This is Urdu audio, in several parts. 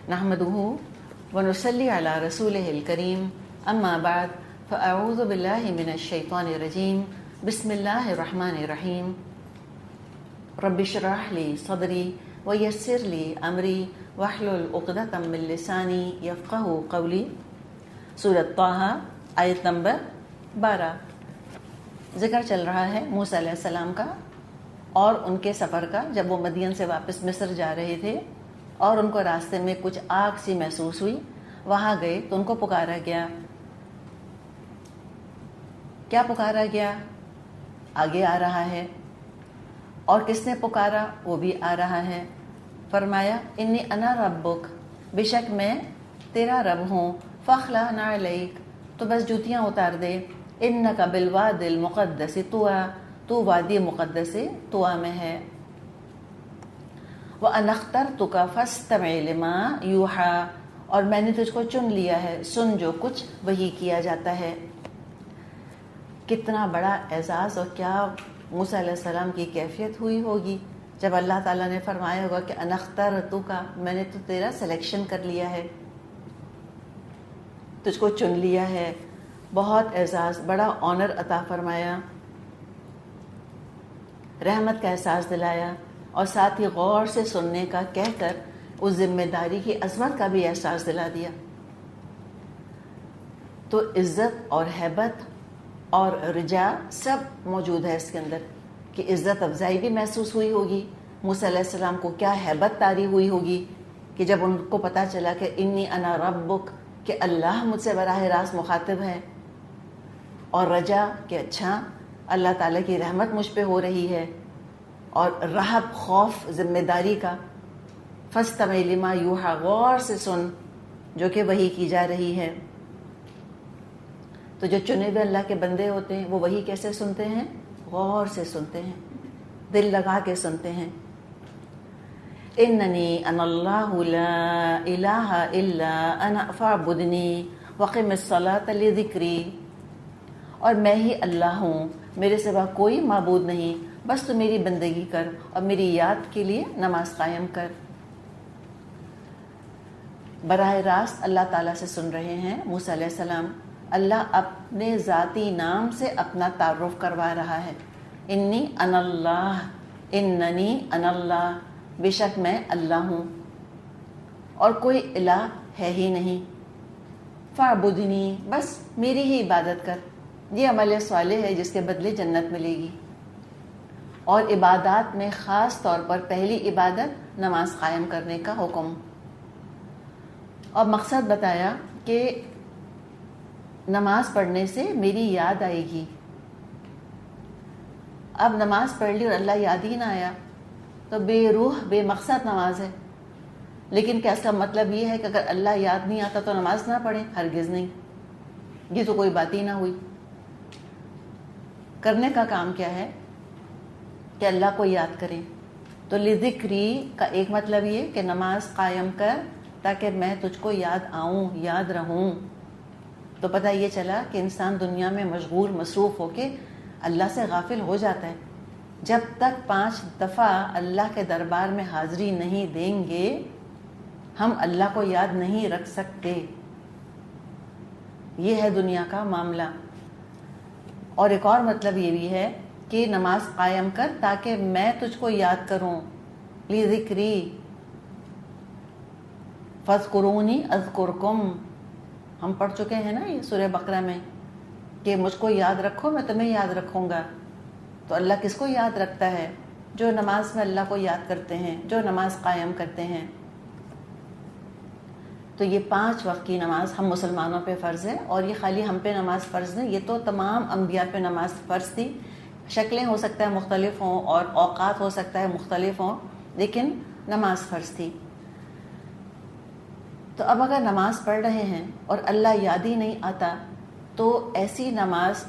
نحمده ونصلي على رسوله الكريم أما بعد فأعوذ بالله من الشيطان الرجيم بسم الله الرحمن الرحيم رب اشرح لي صدري ويسر لي أمري واحلل عقدة من لساني يفقهوا قولي۔ سورۃ طٰہٰ آیت نمبر 12۔ ذکر چل رہا ہے موسیٰ علیہ السلام کا اور ان کے سفر کا، جب وہ مدین سے واپس مصر جا رہے تھے اور ان کو راستے میں کچھ آگ سی محسوس ہوئی، وہاں گئے تو ان کو پکارا گیا۔ کیا پکارا گیا؟ آگے آ رہا ہے۔ اور کس نے پکارا؟ وہ بھی آ رہا ہے۔ فرمایا انی انا ربک، بے شک میں تیرا رب ہوں، فاخلع نعلیک، تو بس جوتیاں اتار دے، انک بالوادی المقدس طویٰ، تو وادی مقدس طویٰ میں ہے، وَأَنَا اخْتَرْتُكَ فَاسْتَمِعْ لِمَا يُوحَىٰ، اور میں نے تجھ کو چن لیا ہے، سن جو کچھ وحی کیا جاتا ہے۔ کتنا بڑا اعزاز اور کیا موسیٰ علیہ السلام کی کیفیت ہوئی ہوگی جب اللہ تعالیٰ نے فرمایا ہوگا کہ انا اخترتک، میں نے تو تیرا سلیکشن کر لیا ہے، تجھ کو چن لیا ہے۔ بہت اعزاز، بڑا آنر عطا فرمایا، رحمت کا احساس دلایا، اور ساتھ ہی غور سے سننے کا کہہ کر اس ذمہ داری کی عظمت کا بھی احساس دلا دیا۔ تو عزت اور ہیبت اور رجا سب موجود ہے اس کے اندر، کہ عزت افزائی بھی محسوس ہوئی ہوگی، موسیٰ علیہ السلام کو کیا ہیبت طاری ہوئی ہوگی کہ جب ان کو پتہ چلا کہ انی انا ربک، کہ اللہ مجھ سے براہ راست مخاطب ہے، اور رجا کہ اچھا اللہ تعالیٰ کی رحمت مجھ پہ ہو رہی ہے، اور رہب خوف ذمہ داری کا، فاستمع لما یوحیٰ، غور سے سن جو کہ وحی کی جا رہی ہے۔ تو جو چنے ہوئے اللہ کے بندے ہوتے ہیں وہ وحی کیسے سنتے ہیں؟ غور سے سنتے ہیں، دل لگا کے سنتے ہیں۔ اننی انا اللہ لا الہ الا انا فاعبدنی وقم الصلاۃ لذکری، اور میں ہی اللہ ہوں، میرے سوا کوئی معبود نہیں، بس تو میری بندگی کر اور میری یاد کے لیے نماز قائم کر۔ براہ راست اللہ تعالیٰ سے سن رہے ہیں موسیٰ علیہ السلام، اللہ اپنے ذاتی نام سے اپنا تعارف کروا رہا ہے، انی انا اللہ، اننی انا اللہ، بے شک میں اللہ ہوں اور کوئی الہ ہے ہی نہیں، فاعبدنی، بس میری ہی عبادت کر۔ یہ عمل صالح ہے جس کے بدلے جنت ملے گی۔ اور عبادات میں خاص طور پر پہلی عبادت نماز قائم کرنے کا حکم، اور مقصد بتایا کہ نماز پڑھنے سے میری یاد آئے گی۔ اب نماز پڑھ لی اور اللہ یاد ہی نہ آیا تو بے روح بے مقصد نماز ہے۔ لیکن کیا اس کا مطلب یہ ہے کہ اگر اللہ یاد نہیں آتا تو نماز نہ پڑھیں؟ ہرگز نہیں، یہ تو کوئی بات ہی نہ ہوئی۔ کرنے کا کام کیا ہے کہ اللہ کو یاد کریں۔ تو لذکری کا ایک مطلب یہ کہ نماز قائم کر تاکہ میں تجھ کو یاد آؤں، یاد رہوں۔ تو پتہ یہ چلا کہ انسان دنیا میں مشغول مصروف ہو کے اللہ سے غافل ہو جاتا ہے۔ جب تک 5 دفعہ اللہ کے دربار میں حاضری نہیں دیں گے ہم اللہ کو یاد نہیں رکھ سکتے۔ یہ ہے دنیا کا معاملہ۔ اور ایک اور مطلب یہ بھی ہے کہ نماز قائم کر تاکہ میں تجھ کو یاد کروں، لذکری، فاذکرونی اذکرکم، ہم پڑھ چکے ہیں نا یہ سورہ بقرہ میں کہ مجھ کو یاد رکھو میں تمہیں یاد رکھوں گا۔ تو اللہ کس کو یاد رکھتا ہے؟ جو نماز میں اللہ کو یاد کرتے ہیں، جو نماز قائم کرتے ہیں۔ تو یہ 5 وقت کی نماز ہم مسلمانوں پہ فرض ہے، اور یہ خالی ہم پہ نماز فرض نہیں، یہ تو تمام انبیاء پہ نماز فرض تھی۔ شکلیں ہو سکتا ہے مختلف ہوں اور اوقات ہو سکتا ہے مختلف ہوں، لیکن نماز فرض تھی۔ تو اب اگر نماز پڑھ رہے ہیں اور اللہ یاد ہی نہیں آتا تو ایسی نماز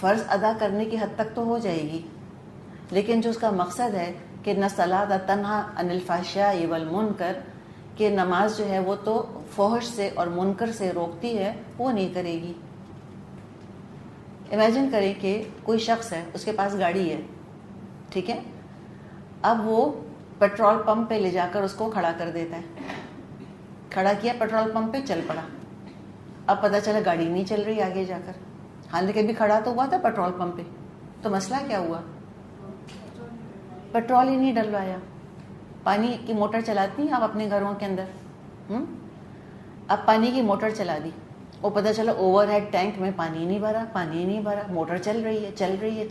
فرض ادا کرنے کی حد تک تو ہو جائے گی، لیکن جو اس کا مقصد ہے کہ نہ صلاۃ تنہا عن الفحشاء والمنکر، کہ نماز جو ہے وہ تو فحش سے اور منکر سے روکتی ہے، وہ نہیں کرے گی۔ امیجن کریں کہ کوئی شخص ہے، اس کے پاس گاڑی ہے، ٹھیک ہے، اب وہ پیٹرول پمپ پہ لے جا کر اس کو کھڑا کر دیتا ہے، کھڑا کیا پیٹرول پمپ پہ، چل پڑا. اب پتہ چلا گاڑی نہیں چل رہی آگے جا کر. حالانکہ بھی کھڑا تو ہوا تھا پیٹرول پمپ پہ. تو مسئلہ کیا ہوا؟ پیٹرول ہی نہیں ڈلوایا. پانی کی موٹر چلاتی ہیں آپ اپنے گھروں کے اندر، اب پانی کی موٹر چلا دی، وہ پتہ چلا اوور ہیڈ ٹینک میں پانی نہیں بھرا. موٹر چل رہی ہے،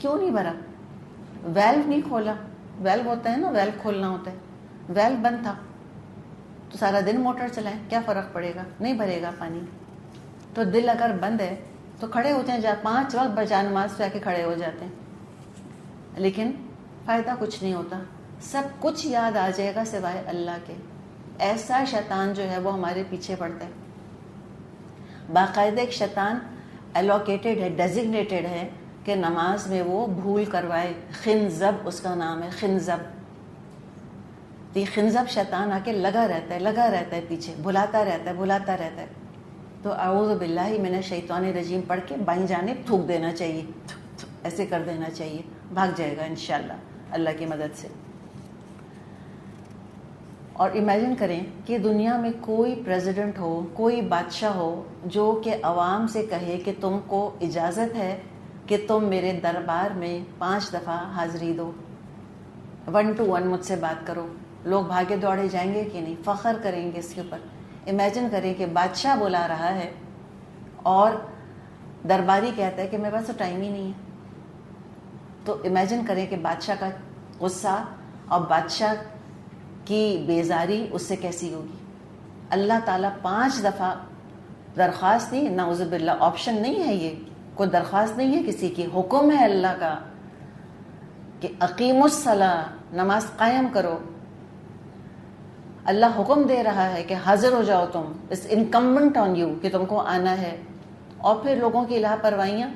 کیوں نہیں بھرا؟ ویلو نہیں کھولا. ویلو ہوتا ہے نا، ویلو کھولنا ہوتا ہے، ویلو بند تھا. تو سارا دن موٹر چلائیں، کیا فرق پڑے گا؟ نہیں بھرے گا پانی. تو دل اگر بند ہے تو کھڑے ہوتے ہیں، 5 وقت بجا نماز پہ آ کے کھڑے ہو جاتے ہیں، لیکن فائدہ کچھ نہیں ہوتا. سب کچھ یاد آ جائے گا سوائے اللہ کے. ایسا شیطان جو ہے وہ ہمارے پیچھے پڑتا ہے. باقاعدہ ایک شیطان ایلوکیٹڈ ہے، ڈیزگنیٹڈ ہے کہ نماز میں وہ بھول کروائے. خنزب اس کا نام ہے، خنزب. یہ خنزب شیطان آ کے لگا رہتا ہے پیچھے، بھلاتا رہتا ہے. تو اعوذ باللہ من الشیطان الرجیم پڑھ کے بائیں جانب تھوک دینا چاہیے، ایسے کر دینا چاہیے، بھاگ جائے گا انشاءاللہ اللہ کی مدد سے. اور امیجن کریں کہ دنیا میں کوئی پریزیڈنٹ ہو، کوئی بادشاہ ہو جو کہ عوام سے کہے کہ تم کو اجازت ہے کہ تم میرے دربار میں 5 دفعہ حاضری دو، 1 to 1 مجھ سے بات کرو. لوگ بھاگے دوڑے جائیں گے کہ نہیں؟ فخر کریں گے اس کے اوپر. امیجن کریں کہ بادشاہ بلا رہا ہے اور درباری کہتا ہے کہ میرے پاس تو ٹائم ہی نہیں ہے. تو امیجن کریں کہ بادشاہ کا غصہ اور بادشاہ کی بیزاری اس سے کیسی ہوگی. اللہ تعالیٰ 5 دفعہ درخواست نہیں، نعوذ باللہ، آپشن نہیں ہے، یہ کوئی درخواست نہیں ہے کسی کی، حکم ہے اللہ کا کہ اقیموا الصلاۃ، نماز قائم کرو. اللہ حکم دے رہا ہے کہ حاضر ہو جاؤ تم، اٹس انکمبنٹ آن یو کہ تم کو آنا ہے. اور پھر لوگوں کی لاپرواہیاں،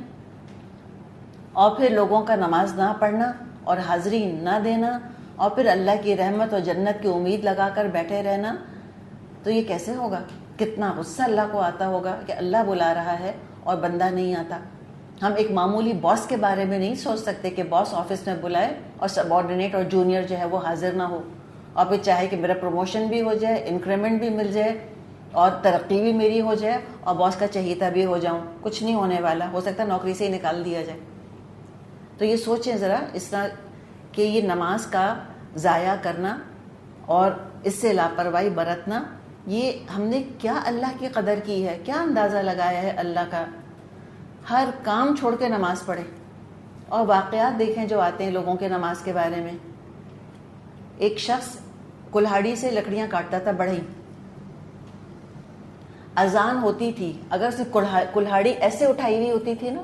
اور پھر لوگوں کا نماز نہ پڑھنا اور حاضری نہ دینا، اور پھر اللہ کی رحمت اور جنت کی امید لگا کر بیٹھے رہنا. تو یہ کیسے ہوگا؟ کتنا غصہ اللہ کو آتا ہوگا کہ اللہ بلا رہا ہے اور بندہ نہیں آتا. ہم ایک معمولی باس کے بارے میں نہیں سوچ سکتے کہ باس آفس میں بلائے اور سب آرڈینیٹ اور جونیئر جو ہے وہ حاضر نہ ہو، اور پھر چاہے کہ میرا پروموشن بھی ہو جائے، انکریمنٹ بھی مل جائے اور ترقی بھی میری ہو جائے اور باس کا چہیتا بھی ہو جاؤں. کچھ نہیں ہونے والا، ہو سکتا ہے نوکری سے ہی نکال دیا جائے. تو یہ سوچیں ذرا اس طرح کہ یہ نماز کا ضائع کرنا اور اس سے لاپرواہی برتنا، یہ ہم نے کیا اللہ کی قدر کی ہے، کیا اندازہ لگایا ہے اللہ کا. ہر کام چھوڑ کے نماز پڑھیں اور واقعات دیکھیں جو آتے ہیں لوگوں کے نماز کے بارے میں. ایک شخص کلہاڑی سے لکڑیاں کاٹتا تھا، بڑھئی اذان ہوتی تھی، اگر سے کلہاڑی ایسے اٹھائی ہوئی ہوتی تھی نا،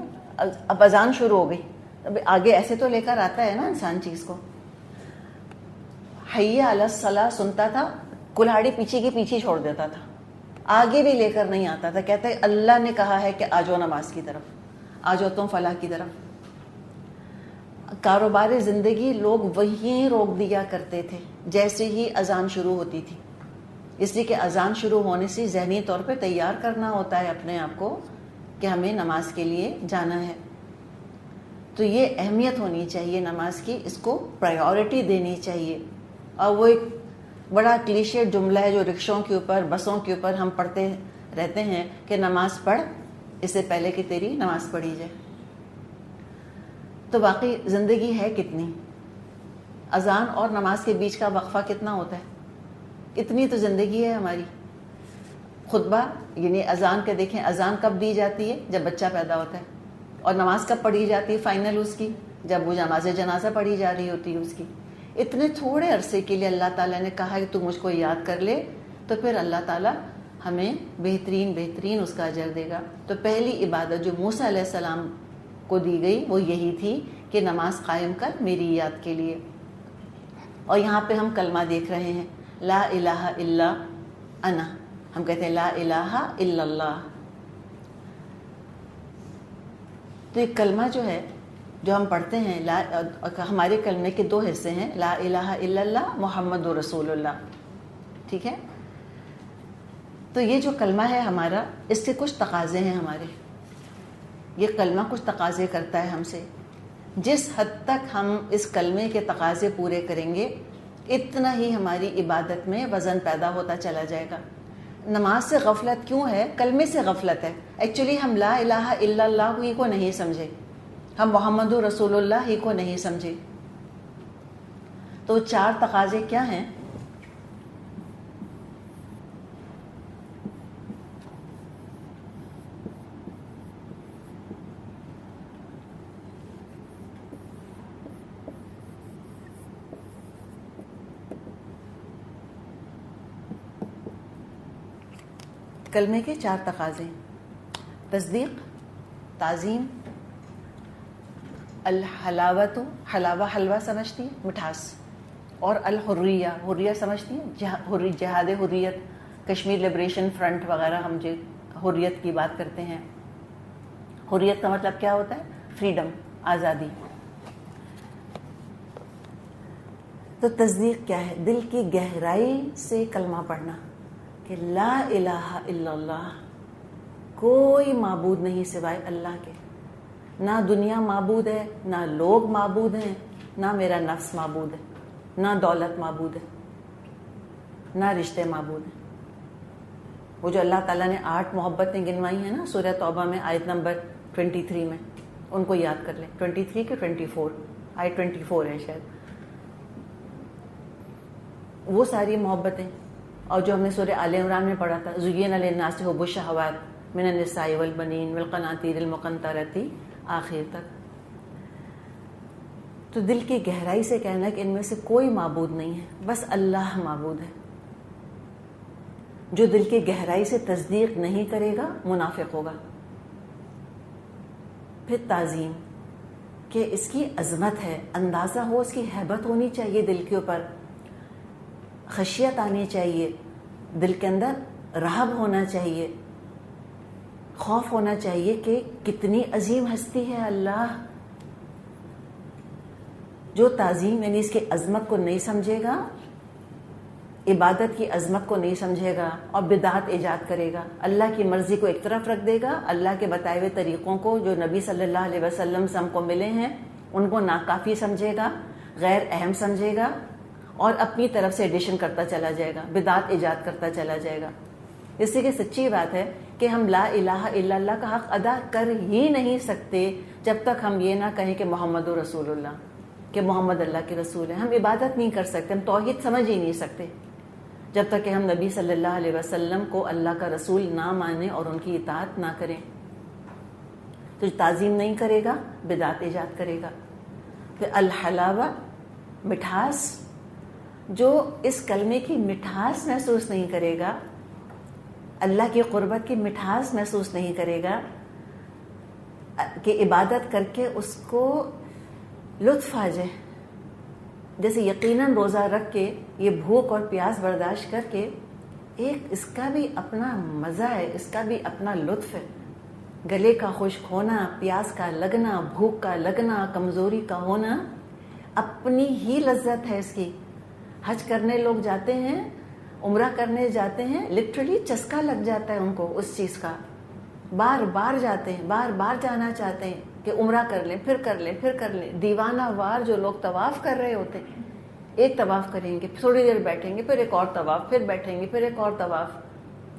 اب اذان شروع ہو گئی، اب آگے ایسے تو لے کر آتا ہے نا انسان چیز کو. حی علی الصلاۃ سنتا تھا، کلہاڑی پیچھے کی پیچھے چھوڑ دیتا تھا، آگے بھی لے کر نہیں آتا تھا. کہتا ہے اللہ نے کہا ہے کہ آ جاؤ نماز کی طرف، آ جاؤ تم فلاح کی طرف. کاروبار زندگی لوگ وہیں روک دیا کرتے تھے جیسے ہی اذان شروع ہوتی تھی، اس لیے کہ اذان شروع ہونے سے ذہنی طور پہ تیار کرنا ہوتا ہے اپنے آپ کو کہ ہمیں نماز کے لیے جانا ہے. تو یہ اہمیت ہونی چاہیے نماز کی، اس کو پرائیورٹی دینی چاہیے. اور وہ ایک بڑا کلیشے جملہ ہے جو رکشوں کے اوپر، بسوں کے اوپر ہم پڑھتے رہتے ہیں کہ نماز پڑھ اس سے پہلے کہ تیری نماز پڑھی جائے. تو باقی زندگی ہے کتنی، اذان اور نماز کے بیچ کا وقفہ کتنا ہوتا ہے، اتنی تو زندگی ہے ہماری. خطبہ یعنی اذان کے دیکھیں، اذان کب دی جاتی ہے؟ جب بچہ پیدا ہوتا ہے. اور نماز کب پڑھی جاتی ہے فائنل اس کی؟ جب وہ نماز جنازہ پڑھی جا رہی ہوتی ہے اس کی. اتنے تھوڑے عرصے کے لیے اللہ تعالیٰ نے کہا کہ تو مجھ کو یاد کر لے، تو پھر اللہ تعالیٰ ہمیں بہترین اس کا اجر دے گا. تو پہلی عبادت جو موسیٰ علیہ السلام کو دی گئی وہ یہی تھی کہ نماز قائم کر میری یاد کے لیے. اور یہاں پہ ہم کلمہ دیکھ رہے ہیں، لا الہ الا انا، ہم کہتے ہیں لا الہ الا اللہ. تو یہ کلمہ جو ہے جو ہم پڑھتے ہیں، ہمارے کلمے کے 2 حصے ہیں، لا الہ الا اللہ، محمد رسول اللہ. ٹھیک ہے؟ تو یہ جو کلمہ ہے ہمارا، اس کے کچھ تقاضے ہیں ہمارے. یہ کلمہ کچھ تقاضے کرتا ہے ہم سے. جس حد تک ہم اس کلمے کے تقاضے پورے کریں گے اتنا ہی ہماری عبادت میں وزن پیدا ہوتا چلا جائے گا. نماز سے غفلت کیوں ہے؟ کلمے سے غفلت ہے. ایکچولی ہم لا الہ الا اللہ ہی کو نہیں سمجھے، ہم محمد رسول اللہ ہی کو نہیں سمجھے. تو 4 تقاضے کیا ہیں؟ کلمے کے 4 تقاضے: تصدیق، تعظیم، الحلاوت، حلاوہ حلوہ سمجھتی ہے مٹھاس، اور الحریہ، حریہ سمجھتی ہیں جہاد حریت، کشمیر لبریشن فرنٹ وغیرہ، ہم جو حریت کی بات کرتے ہیں. حریت کا مطلب کیا ہوتا ہے؟ فریڈم، آزادی. تو تصدیق کیا ہے؟ دل کی گہرائی سے کلمہ پڑھنا کہ لا الہ الا اللہ، کوئی معبود نہیں سوائے اللہ کے. نہ دنیا معبود ہے، نہ لوگ معبود ہیں، نہ میرا نفس معبود ہے، نہ دولت معبود ہے، نہ رشتے معبود ہیں. وہ جو اللہ تعالیٰ نے 8 محبتیں گنوائی ہیں نا سورہ توبہ میں آیت نمبر 23 میں، ان کو یاد کر لیں. 23 کہ 24، آیت 24 ہے شاید. وہ ساری محبتیں، اور جو ہم نے سورہ آل عمران میں پڑھا تھا، زُيِّنَ لِلنَّاسِ حُبُّ الشَّهَوَاتِ مِنَ النِّسَاءِ وَالْبَنِينَ وَالْقَنَاطِيرِ الْمُقَنطَرَةِ آخر تک. تو دل کی گہرائی سے کہنا کہ ان میں سے کوئی معبود نہیں ہے، بس اللہ معبود ہے. جو دل کی گہرائی سے تصدیق نہیں کرے گا منافق ہوگا. پھر تعظیم، کہ اس کی عظمت ہے، اندازہ ہو، اس کی ہیبت ہونی چاہیے دل کے اوپر، خشیت آنی چاہیے، دل کے اندر رہب ہونا چاہیے، خوف ہونا چاہیے کہ کتنی عظیم ہستی ہے اللہ. جو تعظیم یعنی اس کی عظمت کو نہیں سمجھے گا، عبادت کی عظمت کو نہیں سمجھے گا اور بدعت ایجاد کرے گا، اللہ کی مرضی کو ایک طرف رکھ دے گا، اللہ کے بتائے ہوئے طریقوں کو جو نبی صلی اللہ علیہ وسلم سے ہم کو ملے ہیں ان کو ناکافی سمجھے گا، غیر اہم سمجھے گا، اور اپنی طرف سے ایڈیشن کرتا چلا جائے گا، بدعت ایجاد کرتا چلا جائے گا. اس سے کہ سچی بات ہے کہ ہم لا الہ الا اللہ کا حق ادا کر ہی نہیں سکتے جب تک ہم یہ نہ کہیں کہ محمد رسول اللہ، کہ محمد اللہ کے رسول ہیں. ہم عبادت نہیں کر سکتے، ہم توحید سمجھ ہی نہیں سکتے جب تک کہ ہم نبی صلی اللہ علیہ وسلم کو اللہ کا رسول نہ مانیں اور ان کی اطاعت نہ کریں. تو تعظیم نہیں کرے گا بدعت ایجاد کرے گا. پھر الحلاوہ، مٹھاس، جو اس کلمے کی مٹھاس محسوس نہیں کرے گا، اللہ کی قربت کی مٹھاس محسوس نہیں کرے گا، کہ عبادت کر کے اس کو لطف آ جائے. جیسے یقیناً روزہ رکھ کے یہ بھوک اور پیاس برداشت کر کے ایک اس کا بھی اپنا مزہ ہے، اس کا بھی اپنا لطف ہے. گلے کا خشک ہونا، پیاس کا لگنا، بھوک کا لگنا، کمزوری کا ہونا، اپنی ہی لذت ہے اس کی. حج کرنے لوگ جاتے ہیں، عمرہ کرنے جاتے ہیں، لٹرلی چسکا لگ جاتا ہے ان کو اس چیز کا. بار بار جاتے ہیں، بار بار جانا چاہتے ہیں کہ عمرہ کر لیں، پھر کر لیں، پھر کر لیں. دیوانہ وار جو لوگ طواف کر رہے ہوتے ہیں، ایک طواف کریں گے، تھوڑی دیر بیٹھیں گے، پھر ایک اور طواف، پھر بیٹھیں گے، پھر ایک اور طواف.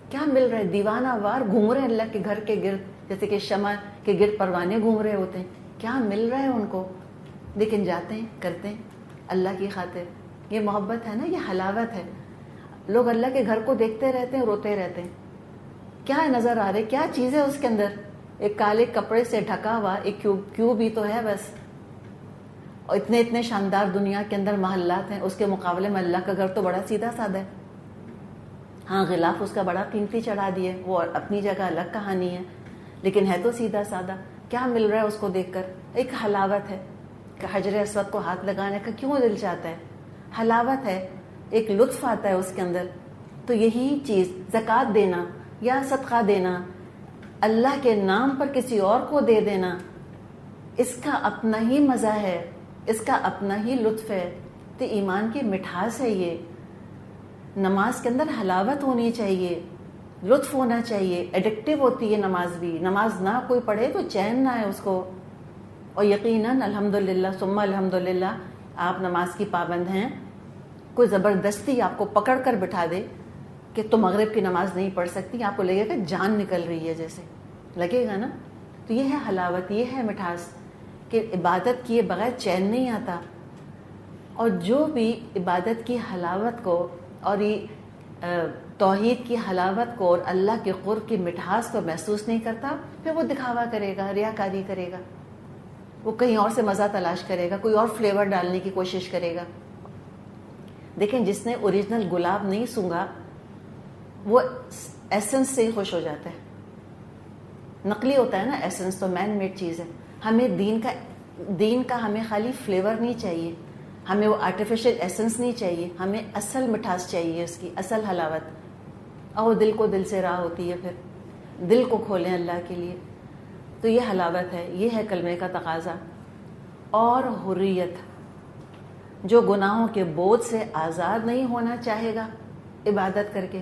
کیا مل رہا ہے؟ دیوانہ وار گھوم رہے ہیں اللہ کے گھر کے گرد، جیسے کہ شمع کے گرد پروانے گھوم رہے ہوتے ہیں. کیا مل رہا ہے ان کو؟ لیکن جاتے ہیں، کرتے ہیں اللہ کی خاطر. یہ محبت ہے نا، یہ حلاوت ہے. لوگ اللہ کے گھر کو دیکھتے رہتے ہیں، روتے رہتے ہیں. کیا نظر آ رہے، کیا چیز ہے اس کے اندر؟ ایک کالے کپڑے سے ڈھکا ہوا ایک کیوب ہی تو ہے بس. اور اتنے اتنے شاندار دنیا کے اندر محلات ہیں، اس کے مقابلے میں اللہ کا گھر تو بڑا سیدھا سادہ ہے. ہاں غلاف اس کا بڑا قیمتی چڑھا دیے، وہ اپنی جگہ الگ کہانی ہے، لیکن ہے تو سیدھا سادہ. کیا مل رہا ہے اس کو دیکھ کر؟ ایک حلاوت ہے کہ حجر اسود کو ہاتھ لگانے کا کیوں دل چاہتا ہے؟ حلاوت ہے، ایک لطف آتا ہے اس کے اندر. تو یہی چیز زکوٰۃ دینا یا صدقہ دینا، اللہ کے نام پر کسی اور کو دے دینا، اس کا اپنا ہی مزہ ہے، اس کا اپنا ہی لطف ہے. تو ایمان کی مٹھاس ہے یہ. نماز کے اندر حلاوت ہونی چاہیے، لطف ہونا چاہیے. ایڈکٹیو ہوتی ہے نماز بھی، نماز نہ کوئی پڑھے تو چین نہ ہے اس کو. اور یقیناً الحمدللہ ثم الحمدللہ آپ نماز کی پابند ہیں. کوئی زبردستی آپ کو پکڑ کر بٹھا دے کہ کہ تم مغرب کی نماز نہیں پڑھ سکتی، آپ کو لگے گا جان نکل رہی ہے، جیسے لگے گا نا. تو یہ ہے حلاوت، یہ ہے مٹھاس کہ عبادت کیے بغیر چین نہیں آتا. اور جو بھی عبادت کی حلاوت کو اور یہ توحید کی حلاوت کو اور اللہ کے قرب کی مٹھاس کو محسوس نہیں کرتا، پھر وہ دکھاوا کرے گا، ریاکاری کرے گا، وہ کہیں اور سے مزہ تلاش کرے گا، کوئی اور فلیور ڈالنے کی کوشش کرے گا. دیکھیں جس نے اوریجنل گلاب نہیں سونگا وہ ایسنس سے ہی خوش ہو جاتا ہے. نقلی ہوتا ہے نا ایسنس، تو مین میڈ چیز ہے. ہمیں دین کا ہمیں خالی فلیور نہیں چاہیے، ہمیں وہ آرٹیفیشل ایسنس نہیں چاہیے، ہمیں اصل مٹھاس چاہیے، اس کی اصل حلاوت. اور دل کو دل سے راہ ہوتی ہے، پھر دل کو کھولیں اللہ کے لیے. تو یہ حلاوت ہے، یہ ہے کلمے کا تقاضا. اور حریت، جو گناہوں کے بوجھ سے آزاد نہیں ہونا چاہے گا عبادت کر کے،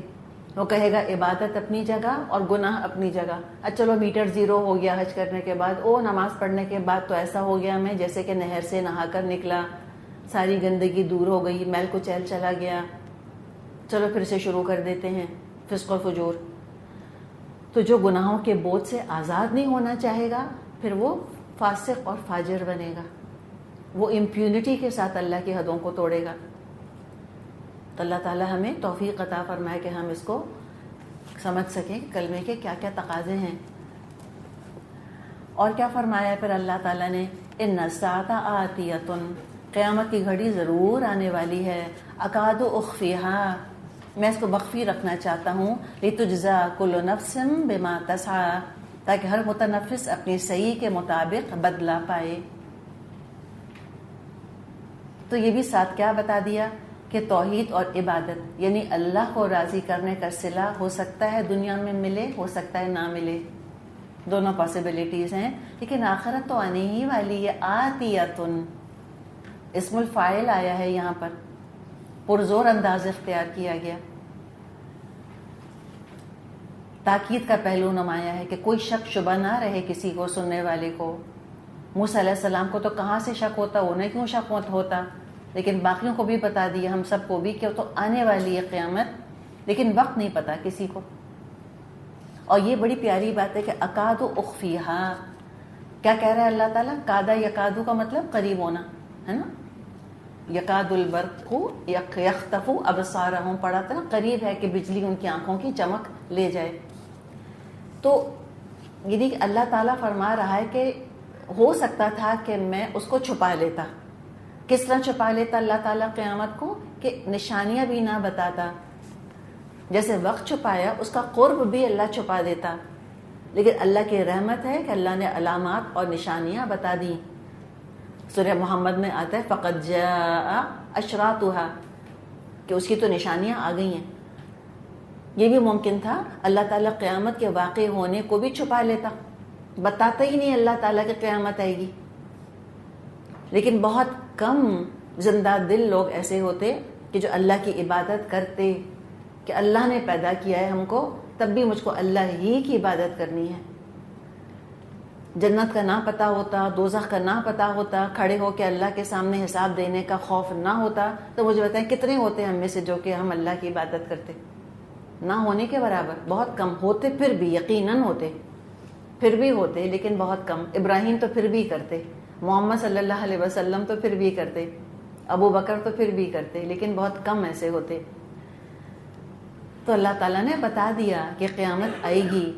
وہ کہے گا عبادت اپنی جگہ اور گناہ اپنی جگہ. چلو میٹر زیرو ہو گیا حج کرنے کے بعد، نماز پڑھنے کے بعد تو ایسا ہو گیا میں جیسے کہ نہر سے نہا کر نکلا، ساری گندگی دور ہو گئی، میل کچیل چلا گیا، چلو پھر سے شروع کر دیتے ہیں فسق و فجور. تو جو گناہوں کے بوجھ سے آزاد نہیں ہونا چاہے گا پھر وہ فاسق اور فاجر بنے گا، وہ امپیونٹی کے ساتھ اللہ کی حدوں کو توڑے گا. تو اللہ تعالی ہمیں توفیق عطا فرمائے کہ ہم اس کو سمجھ سکیں کلمے کے کیا کیا تقاضے ہیں. اور کیا فرمایا پھر اللہ تعالیٰ نے، ان الساعۃ آتیۃ، قیامت کی گھڑی ضرور آنے والی ہے. اکاد اخفیہا، میں اس کو مخفی رکھنا چاہتا ہوں. لتجزا کل نفس بما تسعی، تاکہ ہر متنفس اپنی سعی کے مطابق بدلہ پائے. تو یہ بھی ساتھ کیا بتا دیا کہ توحید اور عبادت یعنی اللہ کو راضی کرنے کا صلہ ہو سکتا ہے دنیا میں ملے، ہو سکتا ہے نہ ملے، دونوں پاسبلٹیز ہیں. لیکن آخرت تو آنے ہی والی ہے. آتیۃ اسم الفاعل آیا ہے یہاں پر، پرزور انداز اختیار کیا گیا، تاکید کا پہلو نمایاں ہے کہ کوئی شک شبہ نہ رہے کسی کو، سننے والے کو. موسیٰ علیہ السلام کو تو کہاں سے شک ہوتا، انہیں کیوں شک ہوتا، لیکن باقیوں کو بھی بتا دیا، ہم سب کو بھی، کہ تو آنے والی ہے قیامت، لیکن وقت نہیں پتا کسی کو. اور یہ بڑی پیاری بات ہے کہ اکاد اخفیہا، کیا کہہ رہا ہے اللہ تعالیٰ؟ کادا یکادو کا مطلب قریب ہونا ہے نا. یکاد البرق یخطف ابصارہم، پڑھا تھا نا، قریب ہے کہ بجلی ان کی آنکھوں کی چمک لے جائے. تو یعنی اللہ تعالیٰ فرما رہا ہے کہ ہو سکتا تھا کہ میں اس کو چھپا لیتا. کس طرح چھپا لیتا اللہ تعالیٰ قیامت کو؟ کہ نشانیاں بھی نہ بتاتا. جیسے وقت چھپایا، اس کا قرب بھی اللہ چھپا دیتا. لیکن اللہ کی رحمت ہے کہ اللہ نے علامات اور نشانیاں بتا دی. سورہ محمد میں آتا ہے فقد جاء اشراطها، کہ اس کی تو نشانیاں آ گئی ہیں. یہ بھی ممکن تھا اللہ تعالیٰ قیامت کے واقع ہونے کو بھی چھپا لیتا، بتاتا ہی نہیں اللہ تعالیٰ کہ قیامت آئے گی. لیکن بہت کم زندہ دل لوگ ایسے ہوتے کہ جو اللہ کی عبادت کرتے، کہ اللہ نے پیدا کیا ہے ہم کو، تب بھی مجھ کو اللہ ہی کی عبادت کرنی ہے. جنت کا نہ پتہ ہوتا، دوزخ کا نہ پتہ ہوتا، کھڑے ہو کے اللہ کے سامنے حساب دینے کا خوف نہ ہوتا، تو مجھے بتائیں کتنے ہوتے ہم میں سے جو کہ ہم اللہ کی عبادت کرتے؟ نہ ہونے کے برابر، بہت کم ہوتے. پھر بھی یقیناً ہوتے، پھر بھی ہوتے، لیکن بہت کم. ابراہیم تو پھر بھی کرتے، محمد صلی اللہ علیہ وسلم تو پھر بھی کرتے، ابو بکر تو پھر بھی کرتے، لیکن بہت کم ایسے ہوتے. تو اللہ تعالیٰ نے بتا دیا کہ قیامت آئے گی،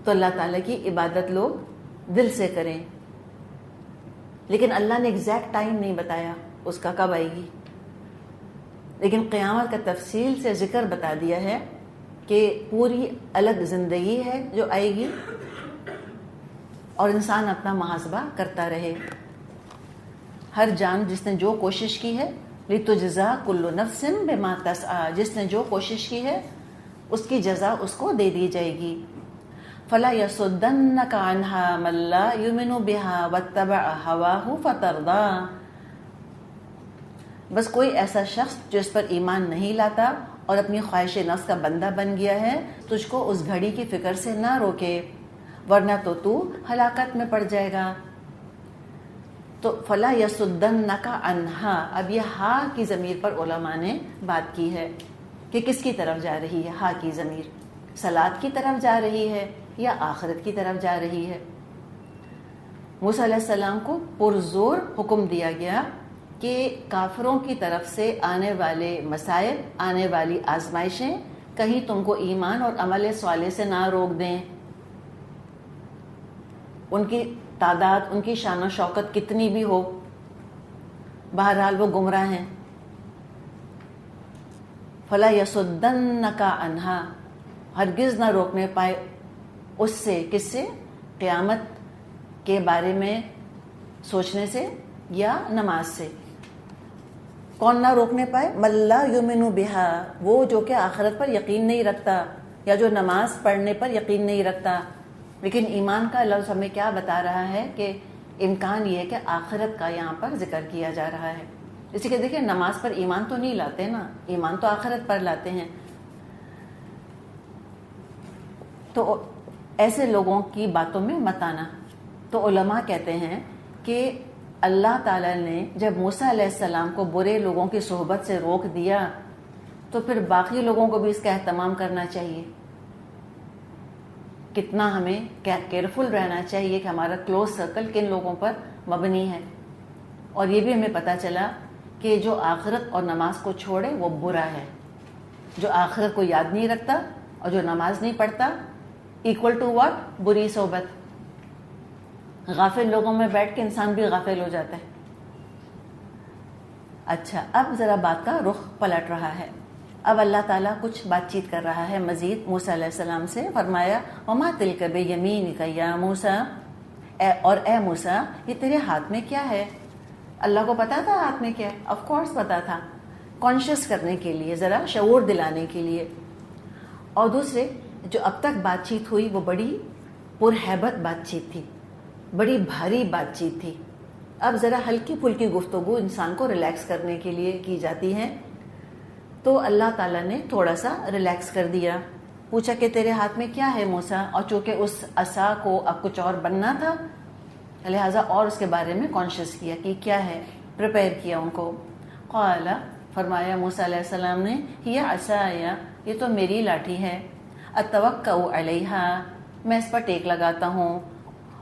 تو اللہ تعالیٰ کی عبادت لوگ دل سے کریں. لیکن اللہ نے ایگزیکٹ ٹائم نہیں بتایا اس کا کب آئے گی، لیکن قیامت کا تفصیل سے ذکر بتا دیا ہے کہ پوری الگ زندگی ہے جو آئے گی، اور انسان اپنا محاسبہ کرتا رہے. ہر جان جس نے جو کوشش کی ہے، لتجزا کل نفس بما تسعی، جس نے جو کوشش کی ہے اس کی جزا اس کو دے دی جائے گی. فلا يصدنك عنها من لا يؤمن بها واتبع هواه فترضى، بس کوئی ایسا شخص جو اس پر ایمان نہیں لاتا اور اپنی خواہش نفس کا بندہ بن گیا ہے، تجھ کو اس گھڑی کی فکر سے نہ روکے، ورنہ تو ہلاکت میں پڑ جائے گا. تو فلا یصدنک عنہا، اب یہ ہا کی ضمیر پر علماء نے بات کی ہے کہ کس کی طرف جا رہی ہے. ہا کی ضمیر صلاۃ کی طرف جا رہی ہے یا آخرت کی طرف جا رہی ہے. موسیٰ علیہ السلام کو پرزور حکم دیا گیا کہ کافروں کی طرف سے آنے والے مسائل، آنے والی آزمائشیں کہیں تم کو ایمان اور عمل صالح سے نہ روک دیں. ان کی تعداد، ان کی شان و شوکت کتنی بھی ہو، بہرحال وہ گمراہ ہیں. فلا یصدنک عنہا، ہرگز نہ روکنے پائے اس سے. کس سے؟ قیامت کے بارے میں سوچنے سے یا نماز سے. کون نہ روکنے پائے؟ من لا یؤمن بہا، وہ جو کہ آخرت پر یقین نہیں رکھتا یا جو نماز پڑھنے پر یقین نہیں رکھتا. لیکن ایمان کا لفظ ہمیں کیا بتا رہا ہے کہ امکان یہ ہے کہ آخرت کا یہاں پر ذکر کیا جا رہا ہے. اسی کہ دیکھیں نماز پر ایمان تو نہیں لاتے نا، ایمان تو آخرت پر لاتے ہیں. تو ایسے لوگوں کی باتوں میں مت آنا. تو علماء کہتے ہیں کہ اللہ تعالیٰ نے جب موسیٰ علیہ السلام کو برے لوگوں کی صحبت سے روک دیا تو پھر باقی لوگوں کو بھی اس کا اہتمام کرنا چاہیے. کتنا ہمیں کیئرفل رہنا چاہیے کہ ہمارا کلوز سرکل کن لوگوں پر مبنی ہے. اور یہ بھی ہمیں پتہ چلا کہ جو آخرت اور نماز کو چھوڑے وہ برا ہے. جو آخرت کو یاد نہیں رکھتا اور جو نماز نہیں پڑھتا، ایکول ٹو واٹ؟ بری صحبت. غافل لوگوں میں بیٹھ کے انسان بھی غافل ہو جاتا ہے. اچھا، اب ذرا بات کا رخ پلٹ رہا ہے. اب اللہ تعالیٰ کچھ بات چیت کر رہا ہے مزید موسیٰ علیہ السلام سے. فرمایا وما تلک بیمینک یا موسیٰ، اور اے موسیٰ یہ تیرے ہاتھ میں کیا ہے؟ اللہ کو پتا تھا ہاتھ میں کیا ہے؟ آف کورس پتا تھا، کانشیس کرنے کے لیے، ذرا شعور دلانے کے لیے. اور دوسرے، جو اب تک بات چیت ہوئی وہ بڑی پرہیبت بات چیت تھی، بڑی بھاری بات چیت تھی. اب ذرا ہلکی پھلکی گفتگو انسان کو ریلیکس کرنے کے لیے کی جاتی ہے. تو اللہ تعالیٰ نے تھوڑا سا ریلیکس کر دیا. پوچھا کہ تیرے ہاتھ میں کیا ہے موسیٰ؟ اور چونکہ اس عصا کو اب کچھ اور بننا تھا لہٰذا اور اس کے بارے میں کانشیس کیا کہ کیا ہے، پریپئر کیا ان کو. قال، فرمایا موسیٰ علیہ السلام نے، ہی عصای، یہ تو میری لاٹھی ہے. اتوکأ علیہا، میں اس پر ٹیک لگاتا ہوں.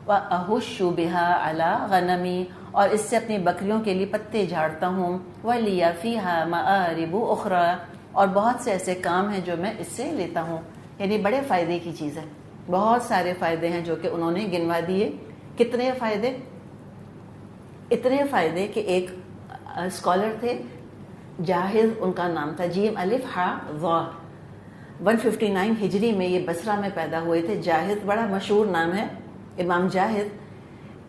وأہش بها علی غنمی، اور اس سے اپنی بکریوں کے لیے پتے جھاڑتا ہوں. ولی فیہا مآرب اخری، اور بہت سے ایسے کام ہیں جو میں اس سے لیتا ہوں. یعنی بڑے فائدے کی چیز ہے، بہت سارے فائدے ہیں جو کہ انہوں نے گنوا دیے. کتنے فائدے؟ اتنے فائدے کہ ایک اسکالر تھے جاہز، ان کا نام تھا، جیم الف ہا ظا. 159 ہجری میں یہ بصرہ میں پیدا ہوئے تھے. جاہز بڑا مشہور نام ہے، امام جاہز.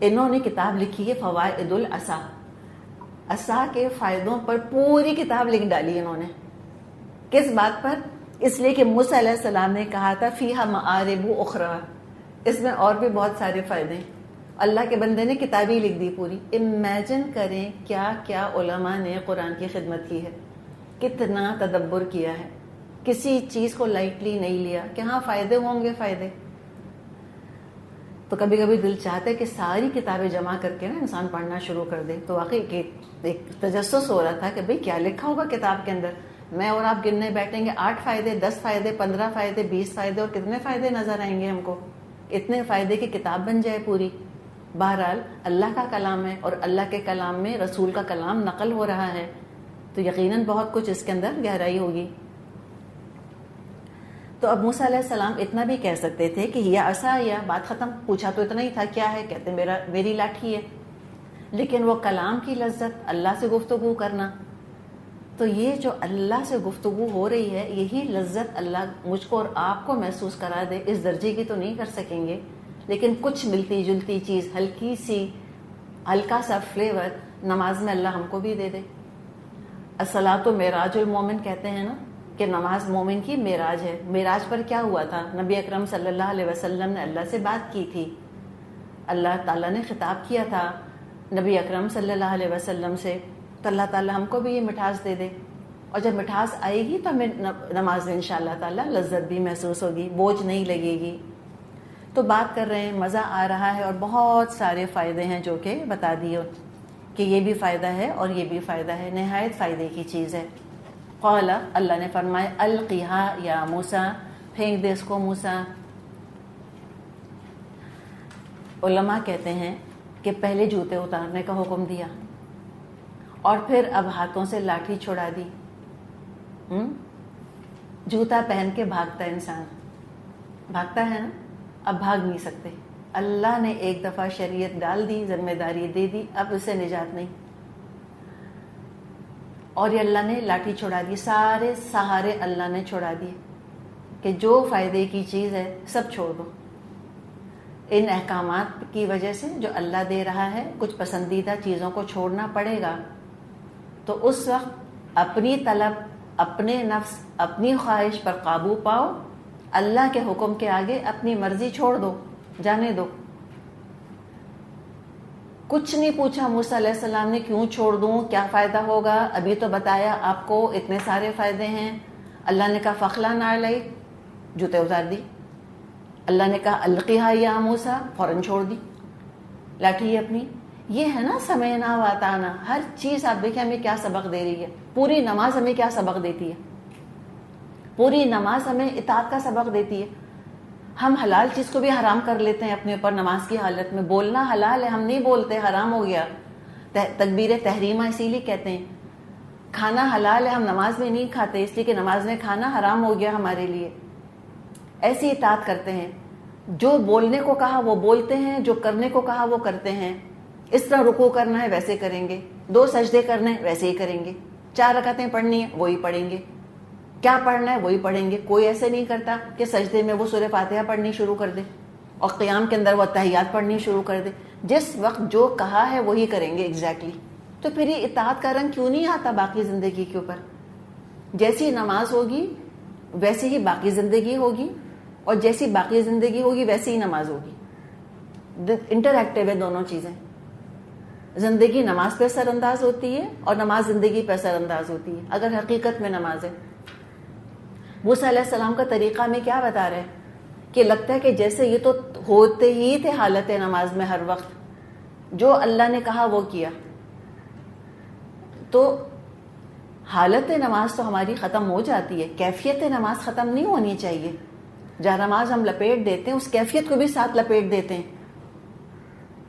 انہوں نے کتاب لکھی ہے فوائد العصا، عصا کے فائدوں پر پوری کتاب لکھ ڈالی انہوں نے. کس بات پر؟ اس لیے کہ موسیٰ علیہ السلام نے کہا تھا فیہا مآرب اخری، اس میں اور بھی بہت سارے فائدے. اللہ کے بندے نے کتاب ہی لکھ دی پوری. امیجن کریں کیا کیا علماء نے قرآن کی خدمت کی ہے، کتنا تدبر کیا ہے، کسی چیز کو لائٹلی نہیں لیا کہ ہاں فائدے ہوں گے فائدے. تو کبھی کبھی دل چاہتا ہے کہ ساری کتابیں جمع کر کے نا انسان پڑھنا شروع کر دے. تو واقعی ایک تجسس ہو رہا تھا کہ بھئی کیا لکھا ہوگا کتاب کے اندر. میں اور آپ گننے بیٹھیں گے 8 فائدے، 10 فائدے، 15 فائدے، 20 فائدے، اور کتنے فائدے نظر آئیں گے ہم کو. اتنے فائدے کی کتاب بن جائے پوری. بہرحال اللہ کا کلام ہے اور اللہ کے کلام میں رسول کا کلام نقل ہو رہا ہے تو یقیناً بہت کچھ اس کے اندر گہرائی ہوگی. تو اب موسیٰ علیہ السلام اتنا بھی کہہ سکتے تھے کہ یا عصا، یا بات ختم. پوچھا تو اتنا ہی تھا کیا ہے، کہتے میری لاٹھی ہے. لیکن وہ کلام کی لذت، اللہ سے گفتگو کرنا، تو یہ جو اللہ سے گفتگو ہو رہی ہے یہی لذت اللہ مجھ کو اور آپ کو محسوس کرا دے. اس درجے کی تو نہیں کر سکیں گے لیکن کچھ ملتی جلتی چیز، ہلکی سی، ہلکا سا فلیور نماز میں اللہ ہم کو بھی دے دے. الصلاۃ معراج المومن کہتے ہیں نا کہ نماز مومن کی معراج ہے. معراج پر کیا ہوا تھا؟ نبی اکرم صلی اللہ علیہ وسلم نے اللہ سے بات کی تھی. اللہ تعالیٰ نے خطاب کیا تھا نبی اکرم صلی اللہ علیہ وسلم سے. تو اللہ تعالیٰ ہم کو بھی یہ مٹھاس دے دے. اور جب مٹھاس آئے گی تو ہمیں نماز میں انشاءاللہ تعالیٰ لذت بھی محسوس ہوگی، بوجھ نہیں لگے گی. تو بات کر رہے ہیں، مزہ آ رہا ہے اور بہت سارے فائدے ہیں جو کہ بتا دیے. کہ یہ بھی فائدہ ہے اور یہ بھی فائدہ ہے، نہایت فائدے کی چیز ہے۔ قال، اللہ نے فرمایا القیہا یا موسیٰ، پھینک دے اس کو موسیٰ۔ علماء کہتے ہیں کہ پہلے جوتے اتارنے کا حکم دیا اور پھر اب ہاتھوں سے لاٹھی چھڑا دی۔ جوتا پہن کے بھاگتا انسان، بھاگتا ہے نا، اب بھاگ نہیں سکتے۔ اللہ نے ایک دفعہ شریعت ڈال دی، ذمہ داری دے دی، اب اسے نجات نہیں۔ اور یہ اللہ نے لاٹھی چھڑا دی، سارے سہارے اللہ نے چھڑا دیے کہ جو فائدے کی چیز ہے سب چھوڑ دو۔ ان احکامات کی وجہ سے جو اللہ دے رہا ہے، کچھ پسندیدہ چیزوں کو چھوڑنا پڑے گا، تو اس وقت اپنی طلب، اپنے نفس، اپنی خواہش پر قابو پاؤ، اللہ کے حکم کے آگے اپنی مرضی چھوڑ دو، جانے دو۔ کچھ نہیں پوچھا موسیٰ علیہ السلام نے کیوں چھوڑ دوں، کیا فائدہ ہوگا، ابھی تو بتایا آپ کو اتنے سارے فائدے ہیں۔ اللہ نے کہا فخلا نعلیک، جوتے اتار دی۔ اللہ نے کہا القیہا یا موسیٰ، فوراً چھوڑ دی لاٹھی اپنی۔ یہ ہے نا سمعنا و اطعنا، ہر چیز آپ دیکھیں ہمیں کیا سبق دے رہی ہے۔ پوری نماز ہمیں کیا سبق دیتی ہے، پوری نماز ہمیں اطاعت کا سبق دیتی ہے۔ ہم حلال چیز کو بھی حرام کر لیتے ہیں اپنے اوپر نماز کی حالت میں۔ بولنا حلال ہے، ہم نہیں بولتے، حرام ہو گیا، تکبیر تحریمہ اسی لیے کہتے ہیں۔ کھانا حلال ہے، ہم نماز میں نہیں کھاتے اس لیے کہ نماز میں کھانا حرام ہو گیا ہمارے لیے۔ ایسی اطاعت کرتے ہیں، جو بولنے کو کہا وہ بولتے ہیں، جو کرنے کو کہا وہ کرتے ہیں۔ اس طرح رکوع کرنا ہے ویسے کریں گے، 2 سجدے کرنے ہیں ویسے ہی کریں گے، 4 رکعتیں پڑھنی ہیں وہی پڑھیں گے، کیا پڑھنا ہے وہی پڑھیں گے۔ کوئی ایسے نہیں کرتا کہ سجدے میں وہ سورہ فاتحہ پڑھنی شروع کر دے اور قیام کے اندر وہ تحیات پڑھنی شروع کر دے۔ جس وقت جو کہا ہے وہی کریں گے ایگزیکٹلی۔ تو پھر یہ اطاعت کا رنگ کیوں نہیں آتا باقی زندگی کے اوپر؟ جیسی نماز ہوگی ویسی ہی باقی زندگی ہوگی، اور جیسی باقی زندگی ہوگی ویسی ہی نماز ہوگی۔ انٹریکٹیو ہے دونوں چیزیں۔ زندگی نماز پہ اثر انداز ہوتی ہے اور نماز زندگی پہ اثر انداز ہوتی ہے اگر حقیقت میں نماز ہے۔ موسیٰ علیہ السلام کا طریقہ میں کیا بتا رہے ہیں کہ لگتا ہے کہ جیسے یہ تو ہوتے ہی تھے حالت نماز میں، ہر وقت جو اللہ نے کہا وہ کیا۔ تو حالت نماز تو ہماری ختم ہو جاتی ہے، کیفیت نماز ختم نہیں ہونی چاہیے۔ جہاں نماز ہم لپیٹ دیتے ہیں اس کیفیت کو بھی ساتھ لپیٹ دیتے ہیں۔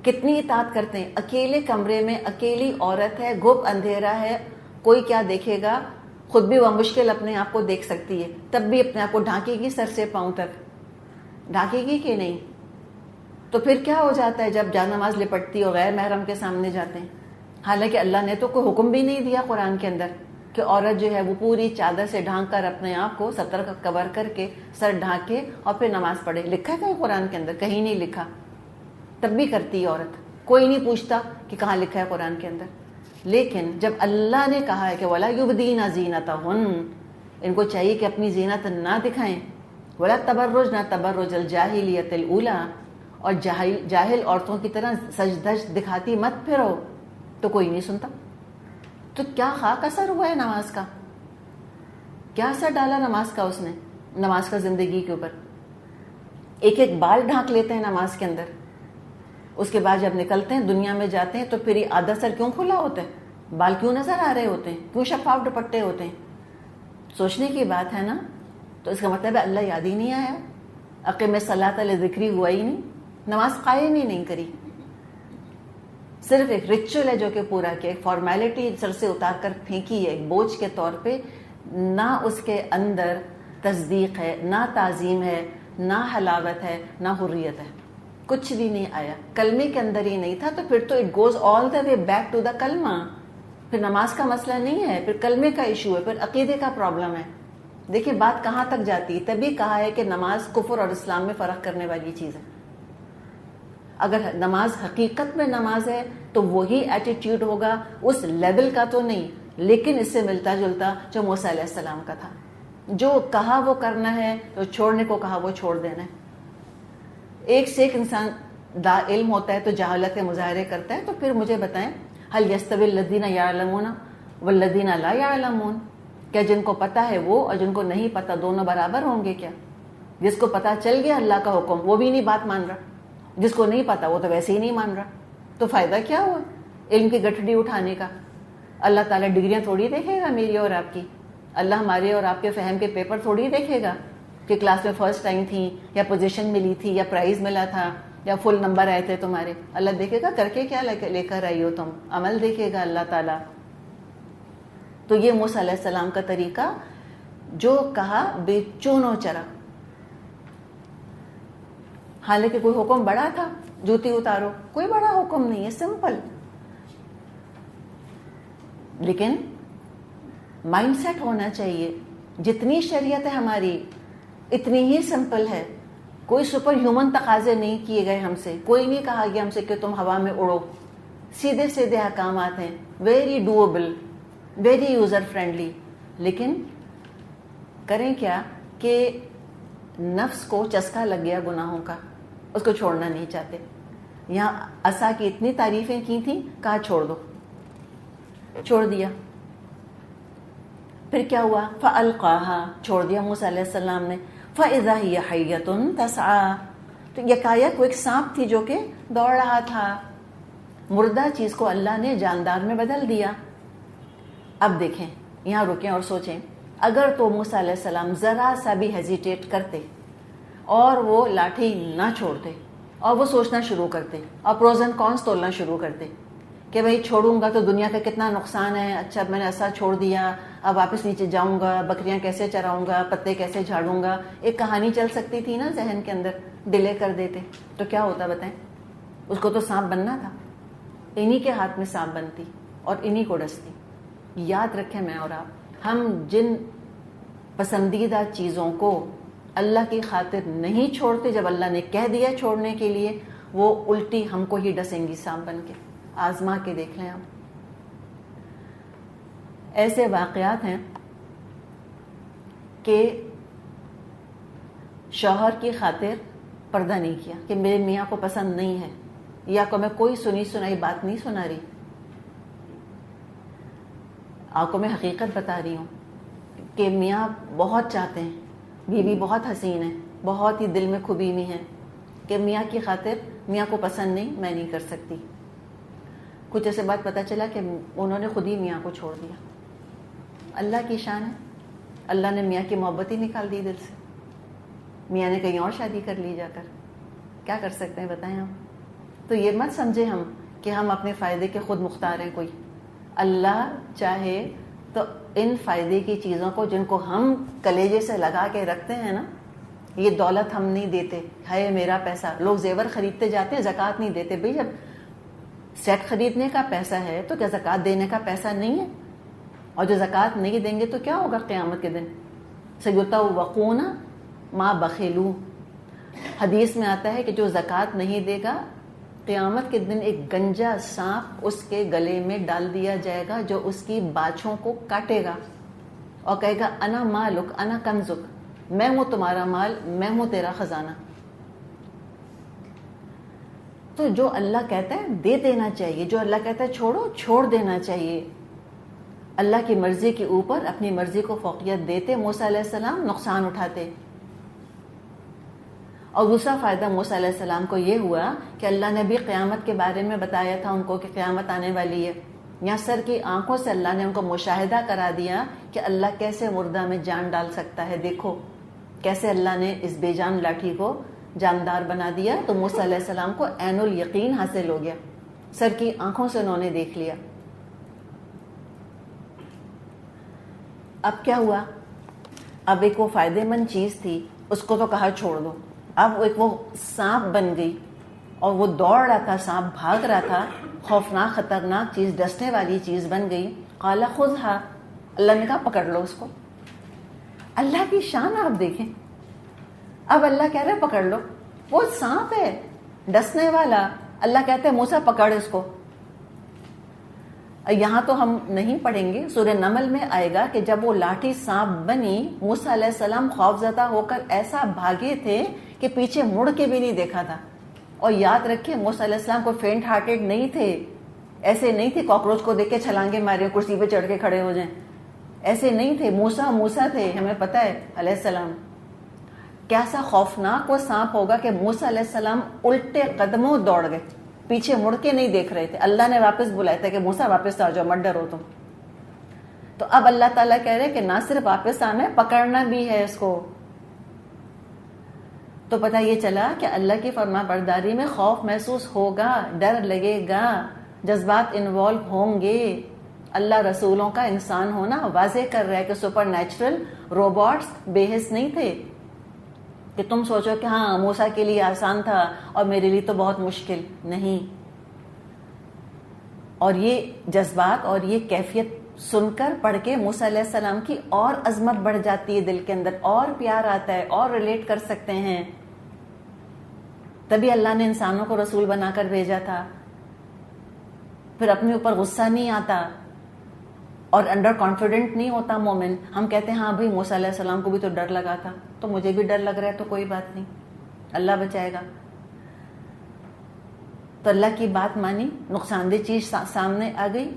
کتنی اطاعت کرتے ہیں، اکیلے کمرے میں اکیلی عورت ہے، گھپ اندھیرا ہے، کوئی کیا دیکھے گا، خود بھی وہ مشکل اپنے آپ کو دیکھ سکتی ہے، تب بھی اپنے آپ کو ڈھانکے گی سر سے پاؤں تک، ڈھانکے گی کہ نہیں؟ تو پھر کیا ہو جاتا ہے جب جا نماز لپٹتی اور غیر محرم کے سامنے جاتے ہیں؟ حالانکہ اللہ نے تو کوئی حکم بھی نہیں دیا قرآن کے اندر کہ عورت جو ہے وہ پوری چادر سے ڈھانک کر اپنے آپ کو ستر کا کور کر کے سر ڈھانکے اور پھر نماز پڑھے۔ لکھا ہے کہیں قرآن کے اندر؟ کہیں نہیں لکھا، تب بھی کرتی ہے عورت، کوئی نہیں پوچھتا کہ کہاں لکھا ہے قرآن کے اندر۔ لیکن جب اللہ نے کہا ہے کہ وَلَا يُبْدِينَ زِينَتَهُنَّ، ان کو چاہیے کہ اپنی زینت نہ دکھائیں، وَلَا تَبَرُّجْنَ تَبَرُّجَ الْجَاهِلِيَّةِ الْأُولَىٰ، اور جاہل عورتوں کی طرح سج دج دکھاتی مت پھرو، تو کوئی نہیں سنتا۔ تو کیا خاک اثر ہوا ہے نماز کا؟ کیا اثر ڈالا نماز کا اس نے، نماز کا زندگی کے اوپر؟ ایک ایک بال ڈھانک لیتے ہیں نماز کے اندر، اس کے بعد جب نکلتے ہیں دنیا میں جاتے ہیں تو پھر یہ آدھا سر کیوں کھلا ہوتا ہے، بال کیوں نظر آ رہے ہوتے ہیں، کیوں شفاف دوپٹے ہوتے ہیں؟ سوچنے کی بات ہے نا۔ تو اس کا مطلب ہے اللہ یاد ہی نہیں آیا، اقیم الصلاۃ لذکری ہوا ہی نہیں، نماز قائم ہی نہیں کری، صرف ایک ریچول ہے جو کہ پورا کیا، ایک فارمیلٹی سر سے اتار کر پھینکی ہے ایک بوجھ کے طور پہ۔ نہ اس کے اندر تصدیق ہے، نہ تعظیم ہے، نہ حلاوت ہے، نہ حریت ہے، کچھ بھی نہیں آیا، کلمے کے اندر ہی نہیں تھا۔ تو پھر تو it goes all the way back to the کلمہ، پھر نماز کا مسئلہ نہیں ہے، پھر کلمے کا ایشو ہے، پھر عقیدے کا پرابلم ہے۔ دیکھیں بات کہاں تک جاتی ہے، تبھی کہا ہے کہ نماز کفر اور اسلام میں فرق کرنے والی چیز ہے۔ اگر نماز حقیقت میں نماز ہے تو وہی ایٹیٹیوڈ ہوگا، اس لیول کا تو نہیں، لیکن اس سے ملتا جلتا جو موسیٰ علیہ السلام کا تھا، جو کہا وہ کرنا ہے، جو چھوڑنے کو کہا وہ چھوڑ دینا ہے۔ ایک سے ایک انسان دا علم ہوتا ہے تو جہالت کے مظاہرے کرتا ہے۔ تو پھر مجھے بتائیں، هل يستوي الذين يعلمون والذين لا يعلمون، کیا جن کو پتہ ہے وہ اور جن کو نہیں پتہ دونوں برابر ہوں گے کیا؟ جس کو پتہ چل گیا اللہ کا حکم وہ بھی نہیں بات مان رہا، جس کو نہیں پتہ وہ تو ویسے ہی نہیں مان رہا، تو فائدہ کیا ہوا؟ علم کی گٹھڑی اٹھانے کا. اللہ تعالیٰ ڈگریاں تھوڑی دیکھے گا میری اور آپ کی. اللہ ہمارے اور آپ کے فہم کے پیپر تھوڑی دیکھے گا کہ کلاس میں فرسٹ ٹائم تھی یا پوزیشن ملی تھی یا پرائز ملا تھا یا فل نمبر آئے تھے تمہارے. اللہ دیکھے گا کر کے کیا لے کر آئی ہو تم. عمل دیکھے گا اللہ تعالیٰ. تو یہ موسیٰ علیہ السلام کا طریقہ جو کہا بے چون و چرا. حالانکہ کوئی حکم بڑا تھا جوتی اتارو, کوئی بڑا حکم نہیں ہے, سمپل. لیکن مائنڈ سیٹ ہونا چاہیے جتنی شریعت ہے ہماری اتنی ہی سمپل ہے. کوئی سپر ہیومن تقاضے نہیں کیے گئے ہم سے. کوئی نہیں کہا گیا ہم سے کہ تم ہوا میں اڑو. سیدھے سیدھے احکامات ہیں, very doable, very user friendly. لیکن کریں کیا کہ نفس کو چسکا لگ گیا گناہوں کا, اس کو چھوڑنا نہیں چاہتے. یہاں عصا کی اتنی تعریفیں کی تھیں, کہا چھوڑ دو, چھوڑ دیا. پھر کیا ہوا؟ فَأَلْقَاهَا, چھوڑ دیا موسیٰ علیہ السلام نے. فَإِذَا هِيَ حَيَّةٌ تَسْعَىٰ, تو یکایک وہ ایک سانپ تھی جو کہ دوڑ رہا تھا. مردہ چیز کو اللہ نے جاندار میں بدل دیا. اب دیکھیں, یہاں رکیں اور سوچیں, اگر تو موسیٰ علیہ السلام ذرا سا بھی ہیزیٹیٹ کرتے اور وہ لاٹھی نہ چھوڑتے اور وہ سوچنا شروع کرتے اور پروز اینڈ کونس تولنا شروع کرتے کہ بھئی چھوڑوں گا تو دنیا کا کتنا نقصان ہے, اچھا میں نے ایسا چھوڑ دیا, اب واپس نیچے جاؤں گا, بکریاں کیسے چراؤں گا, پتے کیسے جھاڑوں گا, ایک کہانی چل سکتی تھی نا ذہن کے اندر. ڈیلے کر دیتے تو کیا ہوتا بتائیں؟ اس کو تو سانپ بننا تھا, انہی کے ہاتھ میں سانپ بنتی اور انہی کو ڈستی. یاد رکھیں میں اور آپ, ہم جن پسندیدہ چیزوں کو اللہ کی خاطر نہیں چھوڑتے, جب اللہ نے کہہ دیا چھوڑنے کے لیے, وہ الٹی ہم کو ہی ڈسیں گی سانپ بن کے. آزما کے دیکھ لیں آپ. ایسے واقعات ہیں کہ شوہر کی خاطر پردہ نہیں کیا کہ میرے میاں کو پسند نہیں ہے, یا کو میں کوئی سنی سنائی بات نہیں سنا رہی, آپ کو میں حقیقت بتا رہی ہوں کہ میاں بہت چاہتے ہیں, بیوی بہت حسین ہے, بہت ہی دل میں کھبی ہوئی ہے کہ میاں کی خاطر میاں کو پسند نہیں, میں نہیں کر سکتی. کچھ ایسے بات پتہ چلا کہ انہوں نے خود ہی میاں کو چھوڑ دیا. اللہ کی شان ہے, اللہ نے میاں کی محبت ہی نکال دی دل سے. میاں نے کہیں اور شادی کر لی جا کر. کیا کر سکتے ہیں بتائیں ہم؟ تو یہ مت سمجھیں ہم کہ ہم اپنے فائدے کے خود مختار ہیں کوئی. اللہ چاہے تو ان فائدے کی چیزوں کو جن کو ہم کلیجے سے لگا کے رکھتے ہیں نا, یہ دولت ہم نہیں دیتے, ہے میرا پیسہ. لوگ زیور خریدتے جاتے ہیں, زکوٰۃ نہیں دیتے. بھئی جب سیٹ خریدنے کا پیسہ ہے تو کیا زکوٰۃ دینے کا پیسہ نہیں ہے؟ اور جو زکوٰۃ نہیں دیں گے تو کیا ہوگا قیامت کے دن؟ سیطوقون ما بخلوا. حدیث میں آتا ہے کہ جو زکوٰۃ نہیں دے گا, قیامت کے دن ایک گنجا سانپ اس کے گلے میں ڈال دیا جائے گا جو اس کی باچھوں کو کاٹے گا اور کہے گا انا مالک انا کنزک, میں ہوں تمہارا مال, میں ہوں تیرا خزانہ. تو جو اللہ کہتا ہے دے دینا چاہیے, جو اللہ کہتا ہے چھوڑو چھوڑ دینا چاہیے. اللہ کی مرضی کے اوپر اپنی مرضی کو فوقیت دیتے موسیٰ علیہ السلام نقصان اٹھاتے. اور دوسرا فائدہ موسیٰ علیہ السلام کو یہ ہوا کہ اللہ نے بھی قیامت کے بارے میں بتایا تھا ان کو کہ قیامت آنے والی ہے. یہاں سر کی آنکھوں سے اللہ نے ان کو مشاہدہ کرا دیا کہ اللہ کیسے مردہ میں جان ڈال سکتا ہے. دیکھو کیسے اللہ نے اس بے جان لاٹھی کو جاندار بنا دیا. تو موسیٰ علیہ السلام کو عین الیقین حاصل ہو گیا, سر کی آنکھوں سے انہوں نے دیکھ لیا. اب کیا ہوا؟ اب ایک وہ فائدے مند چیز تھی, اس کو تو کہا چھوڑ دو. اب ایک وہ سانپ بن گئی اور وہ دوڑ رہا تھا, سانپ بھاگ رہا تھا, خوفناک خطرناک چیز, ڈسنے والی چیز بن گئی. قال خذھا, اللہ نے کہا پکڑ لو اس کو. اللہ کی شان آپ دیکھیں, اب اللہ کہہ رہے پکڑ لو, وہ سانپ ہے ڈسنے والا, اللہ کہتے ہیں موسیٰ پکڑ اس کو. یہاں تو ہم نہیں پڑھیں گے, سورہ نمل میں آئے گا کہ جب وہ لاٹھی سانپ بنی, موسیٰ علیہ السلام خوفزدہ ہو کر ایسا بھاگے تھے کہ پیچھے مڑ کے بھی نہیں دیکھا تھا. اور یاد رکھیں موسیٰ علیہ السلام کو فینٹ ہارٹیڈ نہیں تھے, ایسے نہیں تھے کاکروچ کو دیکھ کے چھلانگے مارے کرسی پہ چڑھ کے کھڑے ہو جائیں, ایسے نہیں تھے. موسیٰ تھے, ہمیں پتہ ہے علیہ السلام. کیسا خوفناک وہ سانپ ہوگا کہ موسیٰ علیہ السلام الٹے قدموں دوڑ گئے, پیچھے مڑ کے نہیں دیکھ رہے تھے. اللہ نے واپس بلایا تھا کہ موسیٰ واپس آ جاؤ, مت ڈرو تم. تو اب اللہ تعالیٰ کہہ رہے کہ نہ صرف واپس آنا ہے, پکڑنا بھی ہے اس کو. تو پتہ یہ چلا کہ اللہ کی فرما برداری میں خوف محسوس ہوگا, ڈر لگے گا, جذبات انوالو ہوں گے. اللہ رسولوں کا انسان ہونا واضح کر رہا ہے کہ سپر نیچرل روبوٹس بے حس نہیں تھے کہ تم سوچو کہ ہاں موسیٰ کے لیے آسان تھا اور میرے لیے تو بہت مشکل. نہیں. اور یہ جذبات اور یہ کیفیت سن کر پڑھ کے موسیٰ علیہ السلام کی اور عظمت بڑھ جاتی ہے دل کے اندر, اور پیار آتا ہے, اور ریلیٹ کر سکتے ہیں. تبھی اللہ نے انسانوں کو رسول بنا کر بھیجا تھا. پھر اپنے اوپر غصہ نہیں آتا اور انڈر کانفیڈنٹ نہیں ہوتا مومن. ہم کہتے ہیں ہاں بھائی موسیٰ علیہ السلام کو بھی تو ڈر لگا تھا, تو مجھے بھی ڈر لگ رہا ہے, تو کوئی بات نہیں, اللہ بچائے گا. تو اللہ کی بات مانی, نقصان دہ چیز سامنے آ گئی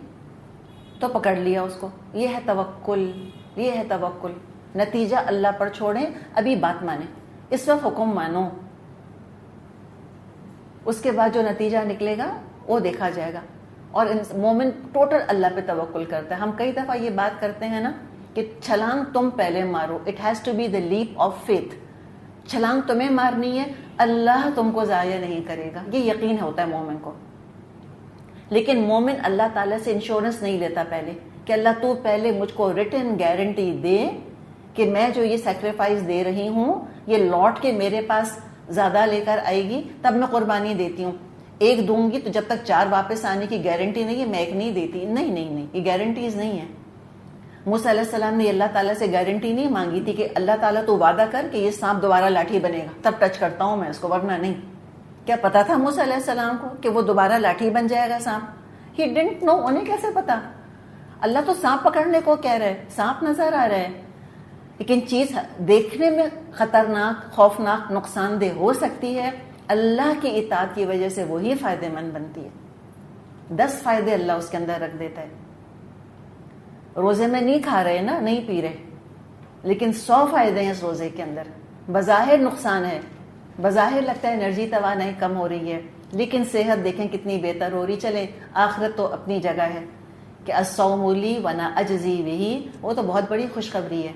تو پکڑ لیا اس کو. یہ ہے توکل, یہ ہے توکل. نتیجہ اللہ پر چھوڑیں, ابھی بات مانیں, اس وقت حکم مانو, اس کے بعد جو نتیجہ نکلے گا وہ دیکھا جائے گا. اور مومن ٹوٹل اللہ پہ توکل کرتا ہے. ہم کئی دفعہ یہ بات کرتے ہیں نا کہ چھلانگ تم پہلے مارو, it has to be the leap of faith. چھلانگ تمہیں مارنی ہے, اللہ تم کو ضائع نہیں کرے گا, یہ یقین ہوتا ہے مومن کو. لیکن مومن اللہ تعالیٰ سے انشورنس نہیں لیتا پہلے کہ اللہ تو پہلے مجھ کو ریٹن گارنٹی دے کہ میں جو یہ سیکریفائس دے رہی ہوں یہ لوٹ کے میرے پاس زیادہ لے کر آئے گی, تب میں قربانی دیتی ہوں. ایک دوں گی تو جب تک 4 واپس آنے کی گارنٹی نہیں ہے میں ایک نہیں دیتی. نہیں نہیں نہیں, یہ گارنٹیز نہیں ہے. موسیٰ علیہ السلام نے اللہ تعالیٰ سے گارنٹی نہیں مانگی تھی کہ اللہ تعالیٰ تو وعدہ کر کہ یہ سانپ دوبارہ لاٹھی بنے گا, تب ٹچ کرتا ہوں میں اس کو, ورنہ نہیں. کیا پتا تھا موسیٰ علیہ السلام کو کہ وہ دوبارہ لاٹھی بن جائے گا سانپ؟ He didn't know. انہیں کیسے پتا؟ اللہ تو سانپ پکڑنے کو کہہ رہے, سانپ نظر آ رہا ہے, لیکن چیز دیکھنے میں خطرناک, خوفناک, نقصان دہ ہو سکتی ہے. اللہ کی اطاعت کی وجہ سے وہی فائدے مند بنتی ہے. 10 فائدے اللہ اس کے اندر رکھ دیتا ہے. روزے میں نہیں کھا رہے نا, نہیں پی رہے, لیکن 100 فائدے ہیں اس روزے کے اندر. بظاہر نقصان ہے, بظاہر لگتا ہے انرجی توانائی کم ہو رہی ہے, لیکن صحت دیکھیں کتنی بہتر ہو رہی. چلے آخرت تو اپنی جگہ ہے کہ الصوم لی وانا اجزی بہ, وہ تو بہت بڑی خوشخبری ہے,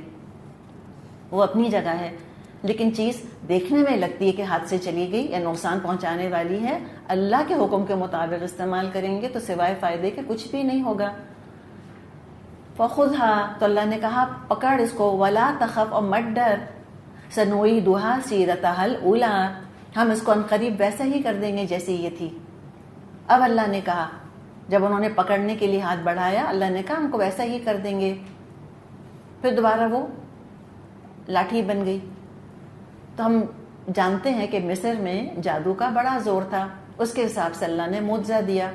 وہ اپنی جگہ ہے. لیکن چیز دیکھنے میں لگتی ہے کہ ہاتھ سے چلی گئی یا نقصان پہنچانے والی ہے, اللہ کے حکم کے مطابق استعمال کریں گے تو سوائے فائدے کے کچھ بھی نہیں ہوگا. فخذھا, تو اللہ نے کہا پکڑ اس کو, ولا تخف, اور مت ڈر, سنعیدھا سیرتھا الاولی, ہم اس کو عنقریب ویسا ہی کر دیں گے جیسی یہ تھی. اب اللہ نے کہا, جب انہوں نے پکڑنے کے لیے ہاتھ بڑھایا, اللہ نے کہا ہم کو ویسا ہی کر دیں گے. پھر دوبارہ وہ لاٹھی بن گئی. تو ہم جانتے ہیں کہ مصر میں جادو کا بڑا زور تھا, اس کے حساب سے اللہ نے معجزہ دیا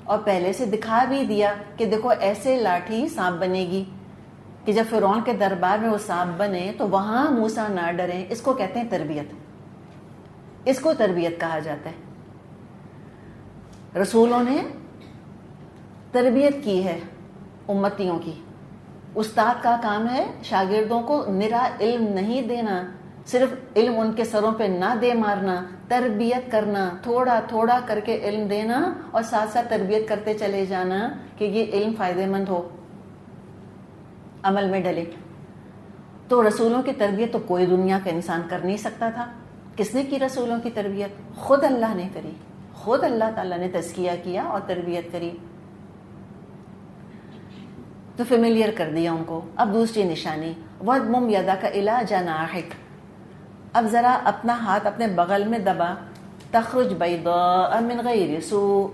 اور پہلے سے دکھا بھی دیا کہ دیکھو ایسے لاٹھی سانپ بنے گی, کہ جب فرعون کے دربار میں وہ سانپ بنے تو وہاں موسیٰ نہ ڈریں. اس کو کہتے ہیں تربیت, اس کو تربیت کہا جاتا ہے. رسولوں نے تربیت کی ہے امتیوں کی. استاد کا کام ہے شاگردوں کو نرا علم نہیں دینا, صرف علم ان کے سروں پہ نہ دے مارنا, تربیت کرنا, تھوڑا تھوڑا کر کے علم دینا اور ساتھ ساتھ تربیت کرتے چلے جانا کہ یہ علم فائدے مند ہو, عمل میں ڈلے. تو رسولوں کی تربیت تو کوئی دنیا کا انسان کر نہیں سکتا تھا. کس نے کی رسولوں کی تربیت؟ خود اللہ نے کری, خود اللہ تعالیٰ نے تزکیہ کیا اور تربیت کری. تو فیملیئر کر دیا ان کو. اب دوسری نشانی, وَضْمُمْ يَدَكَ إِلَىٰ جَنَاحِكَ, اب ذرا اپنا ہاتھ اپنے بغل میں دبا. تخرج بیضاء من غیر سوء,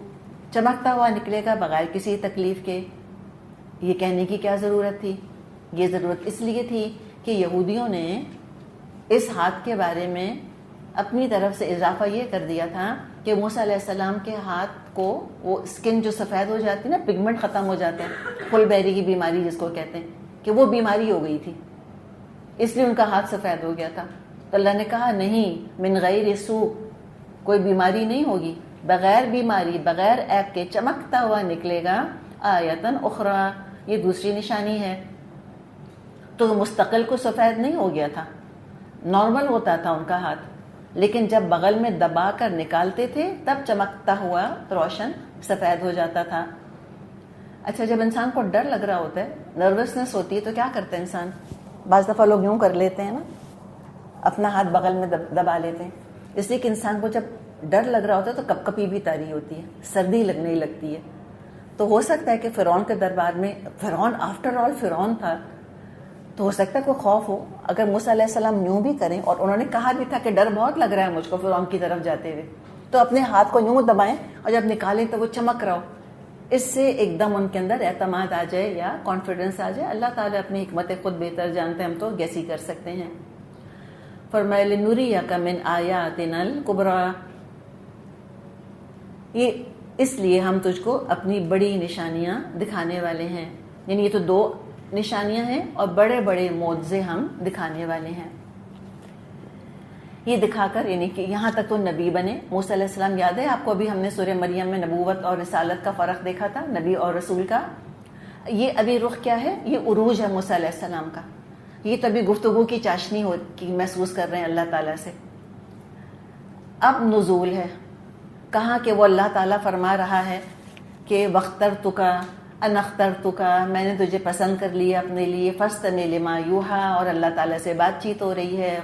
چمکتا ہوا نکلے گا بغیر کسی تکلیف کے. یہ کہنے کی کیا ضرورت تھی؟ یہ ضرورت اس لیے تھی کہ یہودیوں نے اس ہاتھ کے بارے میں اپنی طرف سے اضافہ یہ کر دیا تھا کہ موسیٰ علیہ السلام کے ہاتھ کو وہ اسکن جو سفید ہو جاتی ہے نا, پگمنٹ ختم ہو جاتے ہیں, پھل بیری کی بیماری جس کو کہتے ہیں, کہ وہ بیماری ہو گئی تھی, اس لیے ان کا ہاتھ سفید ہو گیا تھا. تو اللہ نے کہا نہیں, من غیر سوء, کوئی بیماری نہیں ہوگی, بغیر بیماری بغیر عیب کے چمکتا ہوا نکلے گا. آیتن اخرى, یہ دوسری نشانی ہے. تو مستقل کو سفید نہیں ہو گیا تھا, نارمل ہوتا تھا ان کا ہاتھ, لیکن جب بغل میں دبا کر نکالتے تھے تب چمکتا ہوا روشن سفید ہو جاتا تھا۔ اچھا، جب انسان کو ڈر لگ رہا ہوتا ہے، نروسنس ہوتی ہے، تو کیا کرتا ہے انسان؟ بعض دفعہ لوگ یوں کر لیتے ہیں نا، اپنا ہاتھ بغل میں دبا لیتے ہیں، اس لیے کہ انسان کو جب ڈر لگ رہا ہوتا ہے تو کپ کپی بھی طاری ہوتی ہے، سردی لگنے لگتی ہے۔ تو ہو سکتا ہے کہ فرعون کے دربار میں، فرعون آفٹر آل فرعون تھا، تو ہو سکتا ہے کوئی خوف ہو۔ اگر موسیٰ علیہ السلام یوں بھی کریں، اور انہوں نے کہا بھی تھا کہ ڈر بہت لگ رہا ہے مجھ کو فرعون کی طرف جاتے ہوئے، تو اپنے ہاتھ کو یوں دبائیں اور جب نکالیں تو وہ چمک رہا ہو، اس سے ایک دم ان کے اندر اعتماد آ جائے یا کانفیڈنس آ جائے۔ اللہ تعالیٰ اپنی حکمت خود بہتر جانتے ہیں، ہم تو گیس ہی کر سکتے ہیں۔ فرمایا لنُرِيَكَ مِنْ آيَاتِنَا الْكُبْرَى، یہ اس لیے ہم تجھ کو اپنی بڑی نشانیاں دکھانے والے ہیں، یعنی یہ تو 2 نشانیاں ہیں اور بڑے بڑے معجزے ہم دکھانے والے ہیں۔ یہ دکھا کر، یعنی کہ یہاں تک تو نبی بنے موسیٰ علیہ السلام۔ یاد ہے آپ کو، ابھی ہم نے سورہ مریم میں نبوت اور رسالت کا فرق دیکھا تھا، نبی اور رسول کا۔ یہ ابھی رخ کیا ہے؟ یہ عروج ہے موسیٰ علیہ السلام کا، یہ تو ابھی گفتگو کی چاشنی کی محسوس کر رہے ہیں اللہ تعالیٰ سے۔ اب نزول ہے، کہاں کہ وہ اللہ تعالیٰ فرما رہا ہے کہ وَاخْتَرْتُكَ أَنَا اخْتَرْتُكَ، میں نے تجھے پسند کر لیا اپنے لیے، فَاسْتَمِعْ لِمَا يُوحَىٰ، اور اللہ تعالیٰ سے بات چیت ہو رہی ہے،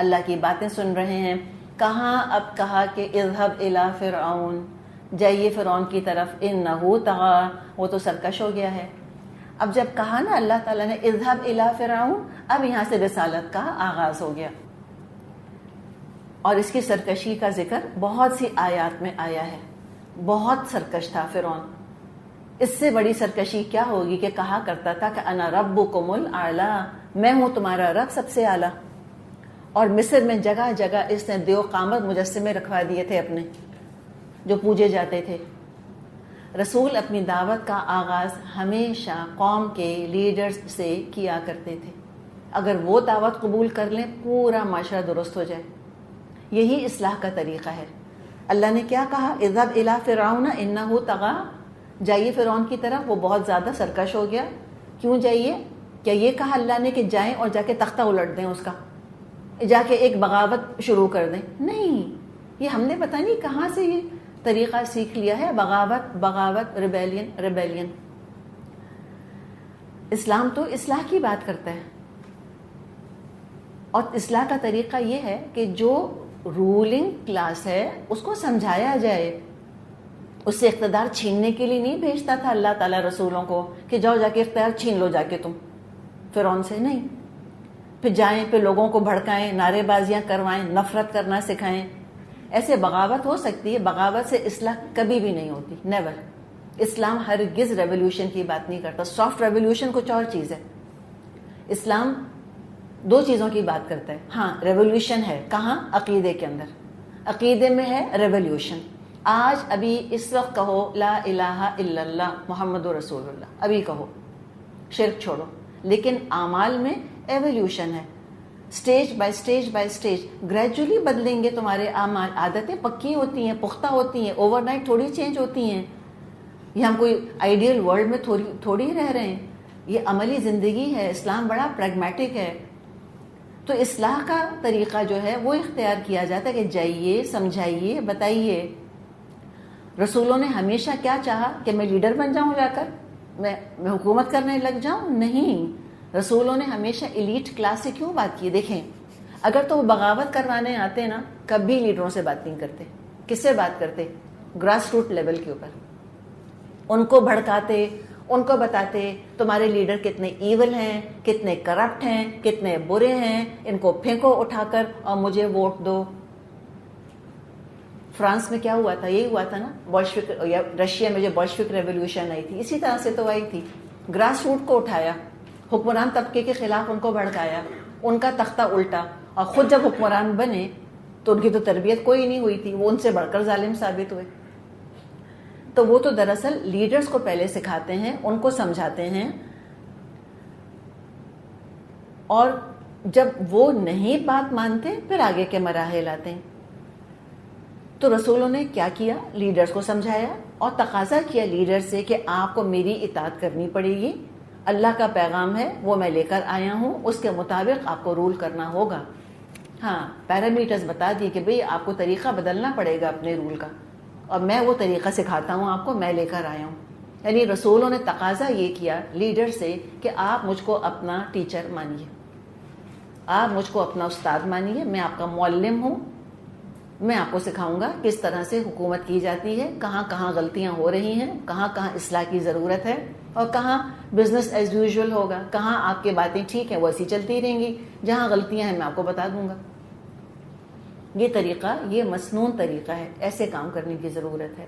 اللہ کی باتیں سن رہے ہیں۔ کہاں؟ اب کہا کہ اذهب إلى فرعون، جائیے فرعون کی طرف، إنه طغى، وہ تو سرکش ہو گیا ہے۔ اب جب کہا نا اللہ تعالیٰ نے اذهب إلى فرعون، اب یہاں سے رسالت کا آغاز ہو گیا، اور اس کی سرکشی کا ذکر بہت سی آیات میں آیا ہے۔ بہت سرکش تھا فرعون، اس سے بڑی سرکشی کیا ہوگی کہ کہا کرتا تھا کہ انا ربکم الاعلی، میں ہوں تمہارا رب سب سے اعلیٰ۔ اور مصر میں جگہ جگہ اس نے دیو قامت مجسمے رکھوا دیے تھے اپنے، جو پوجے جاتے تھے۔ رسول اپنی دعوت کا آغاز ہمیشہ قوم کے لیڈرز سے کیا کرتے تھے، اگر وہ دعوت قبول کر لیں پورا معاشرہ درست ہو جائے۔ یہی اصلاح کا طریقہ ہے۔ اللہ نے کیا کہا؟ اذهب الى فرعون انه طغى، جائیے فرعون کی طرف، وہ بہت زیادہ سرکش ہو گیا۔ کیوں جائیے؟ کیا یہ کہا اللہ نے کہ جائیں اور جا کے تختہ الٹ دیں اس کا، جا کے ایک بغاوت شروع کر دیں؟ نہیں، یہ ہم نے پتہ نہیں کہاں سے یہ طریقہ سیکھ لیا ہے، بغاوت بغاوت، ریبیلین ریبیلین۔ اسلام تو اصلاح کی بات کرتا ہے، اور اصلاح کا طریقہ یہ ہے کہ جو رولنگ کلاس ہے اس کو سمجھایا جائے۔ اس سے اقتدار چھیننے کے لیے نہیں بھیجتا تھا اللہ تعالیٰ رسولوں کو کہ جاؤ جا کے اختیار چھین لو جا کے تم فرعون سے، نہیں، پھر جائیں، پھر لوگوں کو بھڑکائیں، نعرے بازیاں کروائیں، نفرت کرنا سکھائیں۔ ایسے بغاوت ہو سکتی ہے، بغاوت سے اصلاح کبھی بھی نہیں ہوتی، نیور۔ اسلام ہرگز ریولیوشن کی بات نہیں کرتا، سافٹ ریولیوشن کچھ اور چیز ہے۔ اسلام 2 چیزوں کی بات کرتا ہے۔ ہاں ریولیوشن ہے، کہاں؟ عقیدے کے اندر، عقیدے میں ہے ریولیوشن۔ آج ابھی اس وقت کہو لا الہ الا اللہ محمد رسول اللہ، ابھی کہو، شرک چھوڑو، لیکن اعمال میں ایولیوشن ہے، stage by stage by stage, gradually بدلیں گے تمہارے اعمال۔ عادتیں پکی ہوتی ہیں، پختہ ہوتی ہیں، اوور نائٹ تھوڑی چینج ہوتی ہیں۔ یہ ہم کوئی آئیڈیل ورلڈ میں تھوڑی رہ رہے ہیں، یہ عملی زندگی ہے۔ اسلام بڑا پریگمیٹک ہے، تو اصلاح کا طریقہ جو ہے وہ اختیار کیا جاتا ہے کہ جائیے، سمجھائیے، بتائیے۔ رسولوں نے ہمیشہ کیا چاہا کہ میں لیڈر بن جاؤں، جا کر میں حکومت کرنے لگ جاؤں؟ نہیں، رسولوں نے ہمیشہ ایلیٹ کلاس سے کیوں بات کی؟ دیکھیں، اگر تو وہ بغاوت کروانے آتے نا، کبھی لیڈروں سے بات نہیں کرتے۔ کس سے بات کرتے؟ گراس روٹ لیول کے اوپر، ان کو بھڑکاتے، ان کو بتاتے تمہارے لیڈر کتنے ایول ہیں، کتنے کرپٹ ہیں، کتنے برے ہیں، ان کو پھینکو اٹھا کر اور مجھے ووٹ دو۔ فرانس میں کیا ہوا تھا؟ یہی ہوا تھا نا، بولشوک، یا رشیا میں جو بولشوک ریولیوشن آئی تھی، اسی طرح سے تو آئی تھی۔ گراس روٹ کو اٹھایا، حکمران طبقے کے خلاف ان کو بھڑکایا، ان کا تختہ الٹا، اور خود جب حکمران بنے تو ان کی تو تربیت کوئی نہیں ہوئی تھی، وہ ان سے بڑھ کر ظالم ثابت ہوئے۔ تو وہ تو دراصل لیڈرز کو پہلے سکھاتے ہیں، ان کو سمجھاتے ہیں، اور جب وہ نہیں بات مانتے پھر آگے کے مراحل آتے ہیں۔ تو رسولوں نے کیا کیا؟ لیڈرز کو سمجھایا اور تقاضا کیا لیڈر سے کہ آپ کو میری اطاعت کرنی پڑے گی، اللہ کا پیغام ہے وہ میں لے کر آیا ہوں، اس کے مطابق آپ کو رول کرنا ہوگا۔ ہاں پیرامیٹرز بتا دیے کہ بھئی آپ کو طریقہ بدلنا پڑے گا اپنے رول کا، اور میں وہ طریقہ سکھاتا ہوں آپ کو، میں لے کر آیا ہوں. یعنی رسولوں نے تقاضا یہ کیا لیڈر سے کہ آپ مجھ کو اپنا ٹیچر مانیے، آپ مجھ کو اپنا استاد مانیے، میں آپ کا معلم ہوں، میں آپ کو سکھاؤں گا کس طرح سے حکومت کی جاتی ہے، کہاں کہاں غلطیاں ہو رہی ہیں، کہاں کہاں اصلاح کی ضرورت ہے، اور کہاں بزنس ایز یوزول ہوگا، کہاں آپ کی باتیں ٹھیک ہیں وہ ایسی چلتی رہیں گی، جہاں غلطیاں ہیں میں آپ کو بتا دوں گا. یہ طریقہ، یہ مسنون طریقہ ہے، ایسے کام کرنے کی ضرورت ہے.